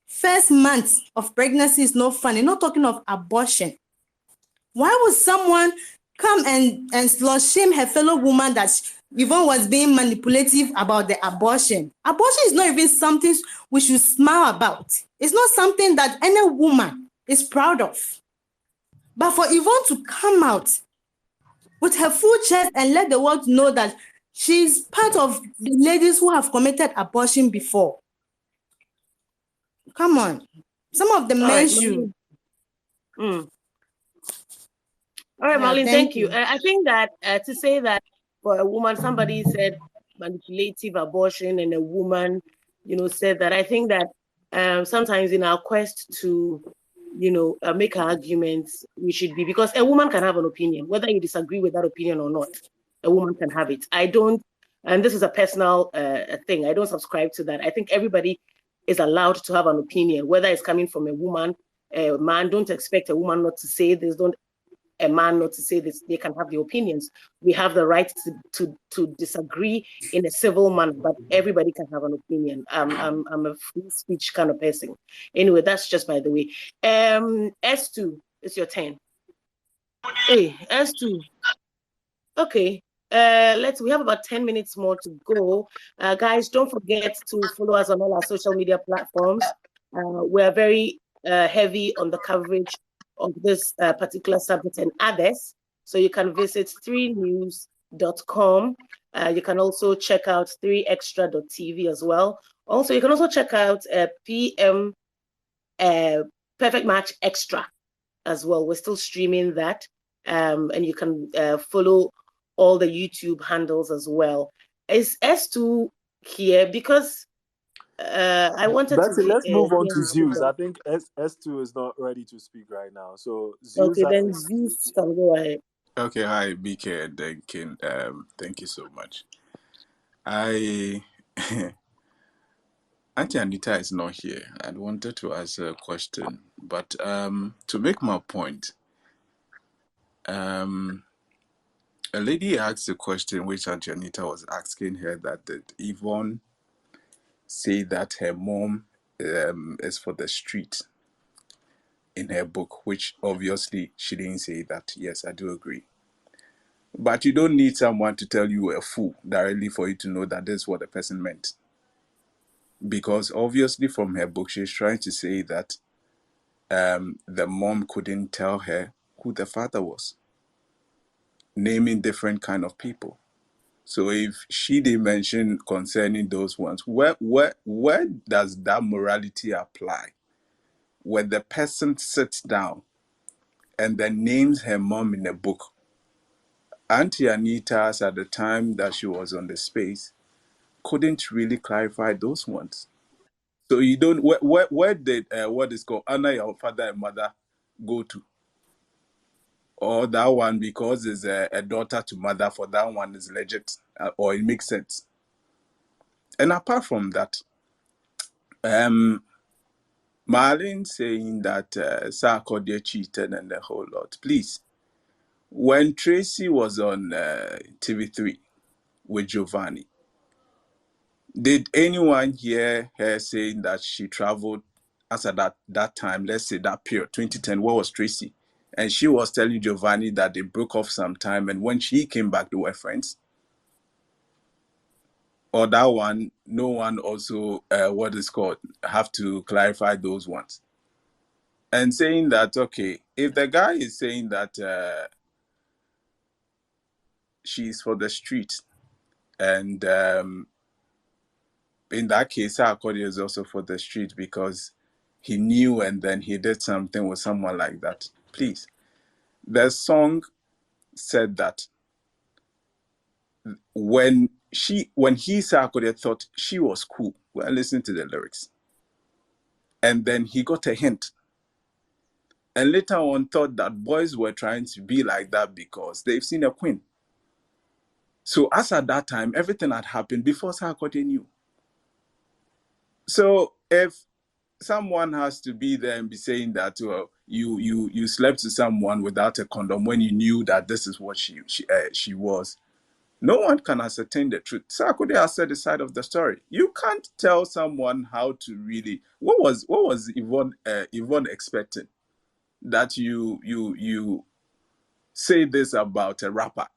First month of pregnancy is not funny. Not talking of abortion. Why would someone come and slut shame her fellow woman that Yvonne was being manipulative about the abortion. Abortion is not even something we should smile about. It's not something that any woman is proud of. But for Yvonne to come out with her full chest and let the world know that she's part of the ladies who have committed abortion before. Come on. Some of the All men right, should. Marlene. All right, Yeah, Marlene, thank thank you. you. I think that to say that for a woman, somebody said manipulative abortion, and a woman, said that. I think that sometimes in our quest to, make arguments, we should be, because a woman can have an opinion, whether you disagree with that opinion or not. A woman can have it. I don't, and this is a personal thing. I don't subscribe to that. I think everybody is allowed to have an opinion, whether it's coming from a woman, a man. Don't expect a woman not to say this. Don't a man not to say this. They can have the opinions. We have the right to disagree in a civil manner, but everybody can have an opinion. I'm a free speech kind of person. Anyway, that's just by the way. S2, it's your turn. Hey, S2. Okay. We have about 10 minutes more to go. Guys, don't forget to follow us on all our social media platforms. We're very heavy on the coverage of this particular subject and others. So you can visit 3news.com. You can also check out 3extra.tv as well. Also, you can also check out PM Perfect Match Extra as well. We're still streaming that. And you can follow all the YouTube handles as well. Is S2 here? Because I wanted That's to it. Let's move on hear to his Zeus. I opinion. think S2 is not ready to speak right now. So Zeus, Okay, I then think. Zeus can go ahead. Okay, hi, BK and Denkin. Thank you so much. I Auntie Anita is not here. I wanted to ask her a question, but to make my point, a lady asked a question which Auntie Anita was asking her, that did Yvonne say that her mom is for the street in her book, which obviously she didn't say that. Yes, I do agree. But you don't need someone to tell you a fool directly for you to know that this is what the person meant. Because obviously from her book, she's trying to say that the mom couldn't tell her who the father was, naming different kind of people. So if she did mention concerning those ones, where does that morality apply? When the person sits down and then names her mom in a book, Auntie Anita's at the time that she was on the space couldn't really clarify those ones. So you don't, where did what is called honor your father and mother go to? Or that one, because it's a daughter to mother, for that one is legit, or it makes sense. And apart from that, Marlene saying that Sarkodie cheated and the whole lot. Please, when Tracy was on TV3 with Giovanni, did anyone hear her saying that she traveled as at that time, let's say that period, 2010, where was Tracy? And she was telling Giovanni that they broke off sometime, and when she came back, they were friends. Or that one, no one also, what is called, have to clarify those ones. And saying that, okay, if the guy is saying that she's for the street, and in that case, Sarkodie is also for the street because he knew and then he did something with someone like that. Please. The song said that when he Sarkodie thought she was cool. Well, listen to the lyrics. And then he got a hint. And later on thought that boys were trying to be like that because they've seen a queen. So as at that time, everything had happened before Sarkodie knew. So if someone has to be there and be saying that, well, you slept with someone without a condom when you knew that this is what she was, no one can ascertain the truth. Sarkodie has said the side of the story. You can't tell someone how to really. What was Yvonne expecting? That you say this about a rapper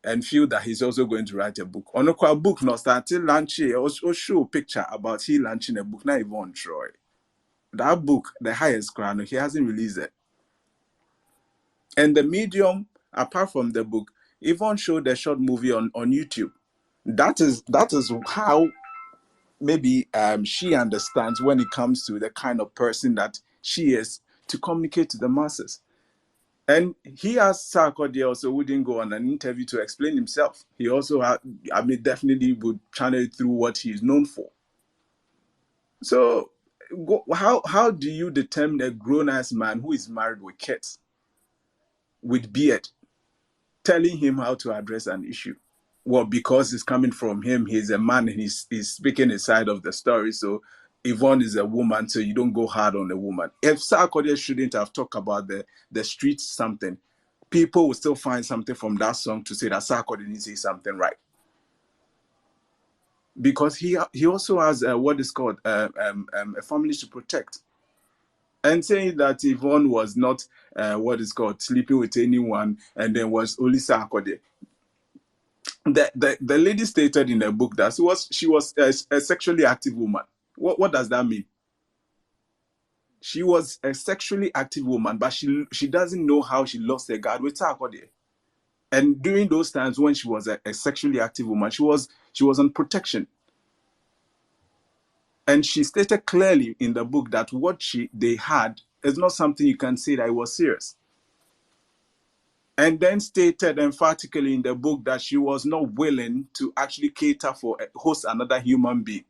and feel that he's also going to write a book. On a book, no starting launching or show a picture about he launching a book. Now Yvonne Troy. That book, the highest crown, he hasn't released it. And the medium, apart from the book, Yvonne showed a short movie on YouTube. That is how maybe she understands when it comes to the kind of person that she is to communicate to the masses. And he asked Sarkodie also, who didn't go on an interview to explain himself. He also, definitely would channel it through what he is known for. So, how do you determine a grown-ass man who is married with kids, with beard, telling him how to address an issue? Well, because it's coming from him, he's a man and he's speaking his side of the story. So Yvonne is a woman, so you don't go hard on a woman. If Sarkodie shouldn't have talked about the streets something, people will still find something from that song to say that Sarkodie didn't say something right. Because he also has what is called a family to protect. And saying that Yvonne was not what is called sleeping with anyone and then was only Sarkodie. The lady stated in the book that she was a sexually active woman. What does that mean? She was a sexually active woman, but she doesn't know how she lost her guard with Sarkodie. And during those times when she was a sexually active woman, she was on protection. And she stated clearly in the book that what they had is not something you can say that it was serious. And then stated emphatically in the book that she was not willing to actually cater for host another human being.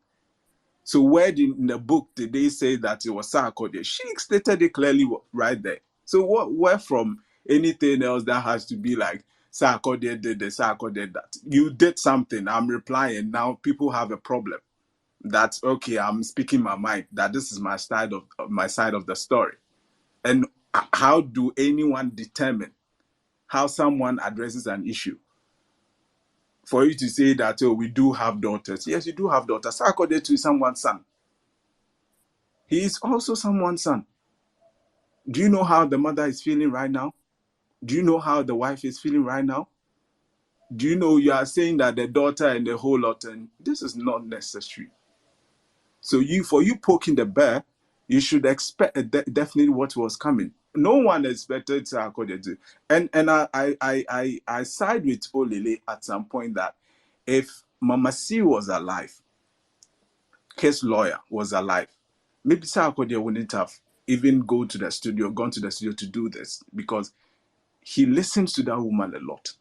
So where in the book did they say that it was Sarkodie? She stated it clearly right there. So where from anything else that has to be like Sarkodie did this, Sarkodie did that? You did something, I'm replying. Now people have a problem. That's okay, I'm speaking my mind, that this is my side of the story. And how do anyone determine how someone addresses an issue? For you to say that, oh, we do have daughters. Yes, you do have daughters. Sarkodie too is someone's son. He is also someone's son. Do you know how the mother is feeling right now? Do you know how the wife is feeling right now? Do you know you are saying that the daughter and the whole lot, and this is not necessary. So for you poking the bear, you should expect definitely what was coming. No one expected Sarkodie to. And I side with Olele at some point that if Mama C was alive, his lawyer was alive, maybe Sarkodie wouldn't have even gone to the studio to do this, because he listens to that woman a lot.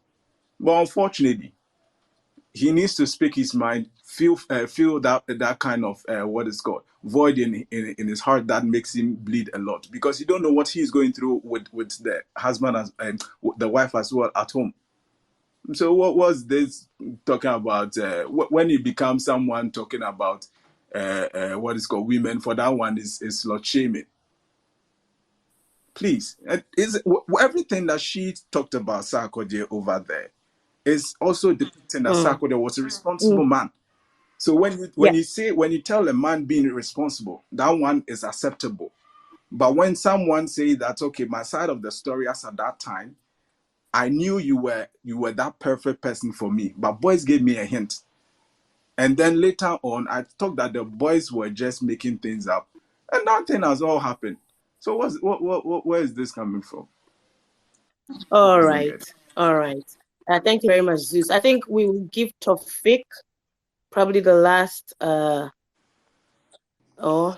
But unfortunately, he needs to speak his mind, feel that kind of what is called void in his heart that makes him bleed a lot, because you don't know what he's going through with the husband and the wife as well at home. So what was this talking about? When it becomes someone talking about what is called women, for that one is slut shaming. Please, everything that she talked about Sarkodie over there is also depicting that Sarkodie was a responsible man. So when you tell a man being irresponsible, that one is acceptable. But when someone say that, okay, my side of the story as at that time, I knew you were that perfect person for me, but boys gave me a hint. And then later on, I thought that the boys were just making things up, and that thing has all happened. So where is this coming from? All I don't right. get it. All right. Thank you very much, Zeus. I think we will give Tofik probably the last. Let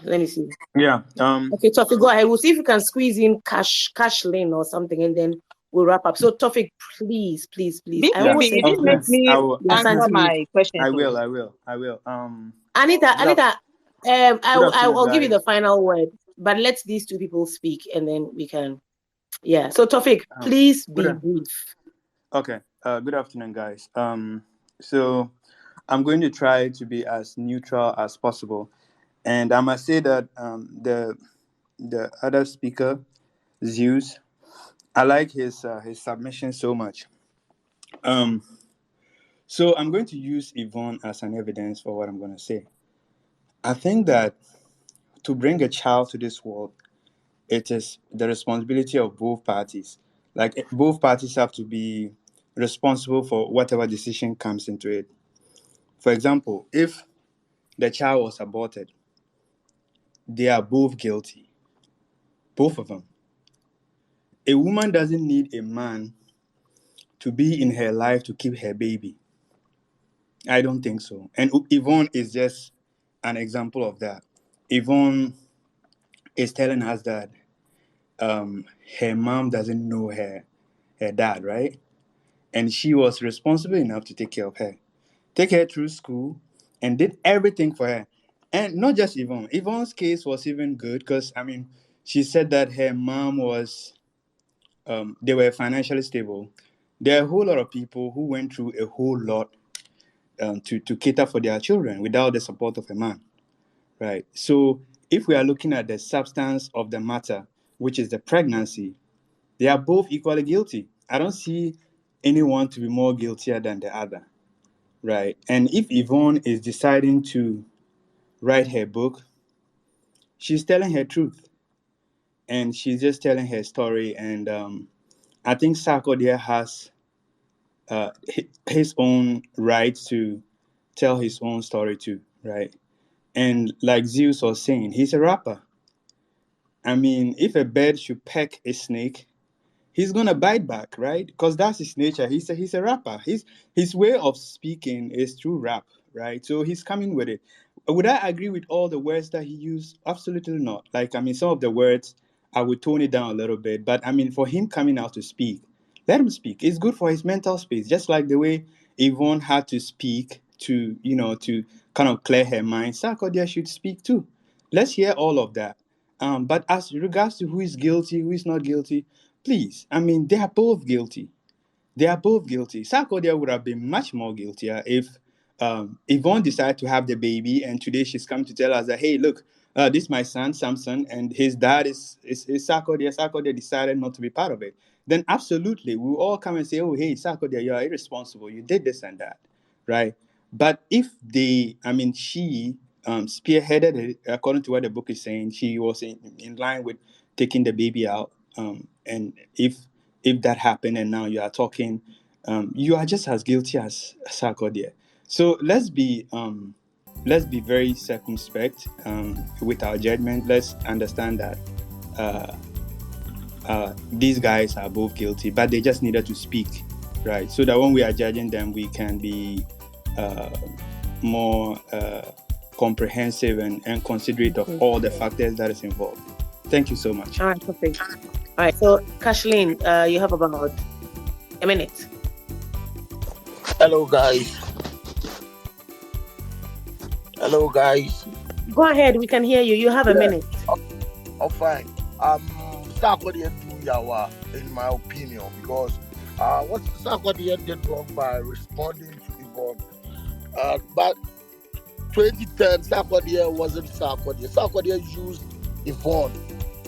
me see. Yeah. Okay, Tofik, go ahead. We'll see if we can squeeze in Cash Lane or something, and then we'll wrap up. So, Tofik, please. Big I Yeah. almost Toby, said you didn't make me answer Asante. my question. I So. will. Anita, Good afternoon, I'll give you guys. the final word, but let these two people speak, and then we can. Yeah. So, Tofik, please be brief. Okay. Good afternoon, guys. So I'm going to try to be as neutral as possible, and I must say that the other speaker, Zeus, I like his submission so much. So I'm going to use Yvonne as an evidence for what I'm going to say. I think that to bring a child to this world, it is the responsibility of both parties. Like both parties have to be responsible for whatever decision comes into it. For example, if the child was aborted, they are both guilty, both of them. A woman doesn't need a man to be in her life to keep her baby. I don't think so. And Yvonne is just an example of that. Yvonne is telling us that her mom doesn't know her dad, right? And she was responsible enough to take care of her, take her through school, and did everything for her. And not just Yvonne. Yvonne's case was even good because, I mean, she said that her mom was, they were financially stable. There are a whole lot of people who went through a whole lot to cater for their children without the support of a man, right? So if we are looking at the substance of the matter, which is the pregnancy, they are both equally guilty. I don't see anyone to be more guiltier than the other, right? And if Yvonne is deciding to write her book, she's telling her truth, and she's just telling her story. And I think Sarkodie has his own right to tell his own story too, right? And like Zeus was saying, he's a rapper. I mean, if a bird should peck a snake, he's gonna bite back, right? Because that's his nature. He's a rapper. His way of speaking is through rap, right? So he's coming with it. Would I agree with all the words that he used? Absolutely not. Like, I mean, some of the words I would tone it down a little bit, but I mean, for him coming out to speak, let him speak. It's good for his mental space, just like the way Yvonne had to speak to kind of clear her mind. Sarkodie should speak too. Let's hear all of that. But as regards to who is guilty, who is not guilty, please, I mean, they are both guilty. They are both guilty. Sarkodie would have been much more guiltier if Yvonne decided to have the baby, and today she's come to tell us that, hey, look, this is my son, Samson, and his dad is Sarkodie. Sarkodie decided not to be part of it. Then absolutely, we will all come and say, oh, hey, Sarkodie, you are irresponsible. You did this and that, right? But if she spearheaded it, according to what the book is saying, she was in line with taking the baby out. And if that happened and now you are talking, you are just as guilty as Sarkodie. So let's be very circumspect with our judgment. Let's understand that these guys are both guilty, but they just needed to speak, right? So that when we are judging them, we can be more comprehensive and considerate of all the factors that is involved. Thank you so much. All right, perfect. All right, so Kashlin, you have about a minute. Hello, guys. Go ahead, we can hear you. You have a minute. Oh, fine. Sarkodie do yawa, in my opinion, because what Sarkodie did wrong by responding to Yvonne. But 2010, Sarkodie wasn't Sarkodie. Sarkodie used Yvonne.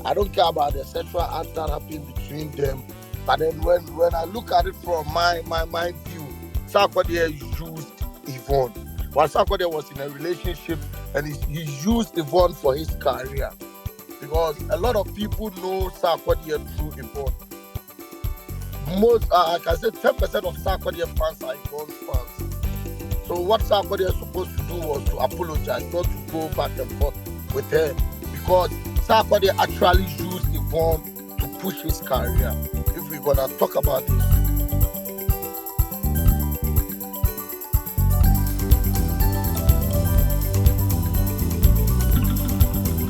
I don't care about the sexual act that happened between them. But then when I look at it from my view, Sarkodie used Yvonne. While Sarkodie was in a relationship, and he used Yvonne for his career. Because a lot of people know Sarkodie through Yvonne. Most, I can say 10% of Sarkodie fans are Yvonne's fans. So what Sarkodie is supposed to do was to apologize, not to go back and forth with her. Because Sarkodie actually used Yvonne to push his career. If we're going to talk about this.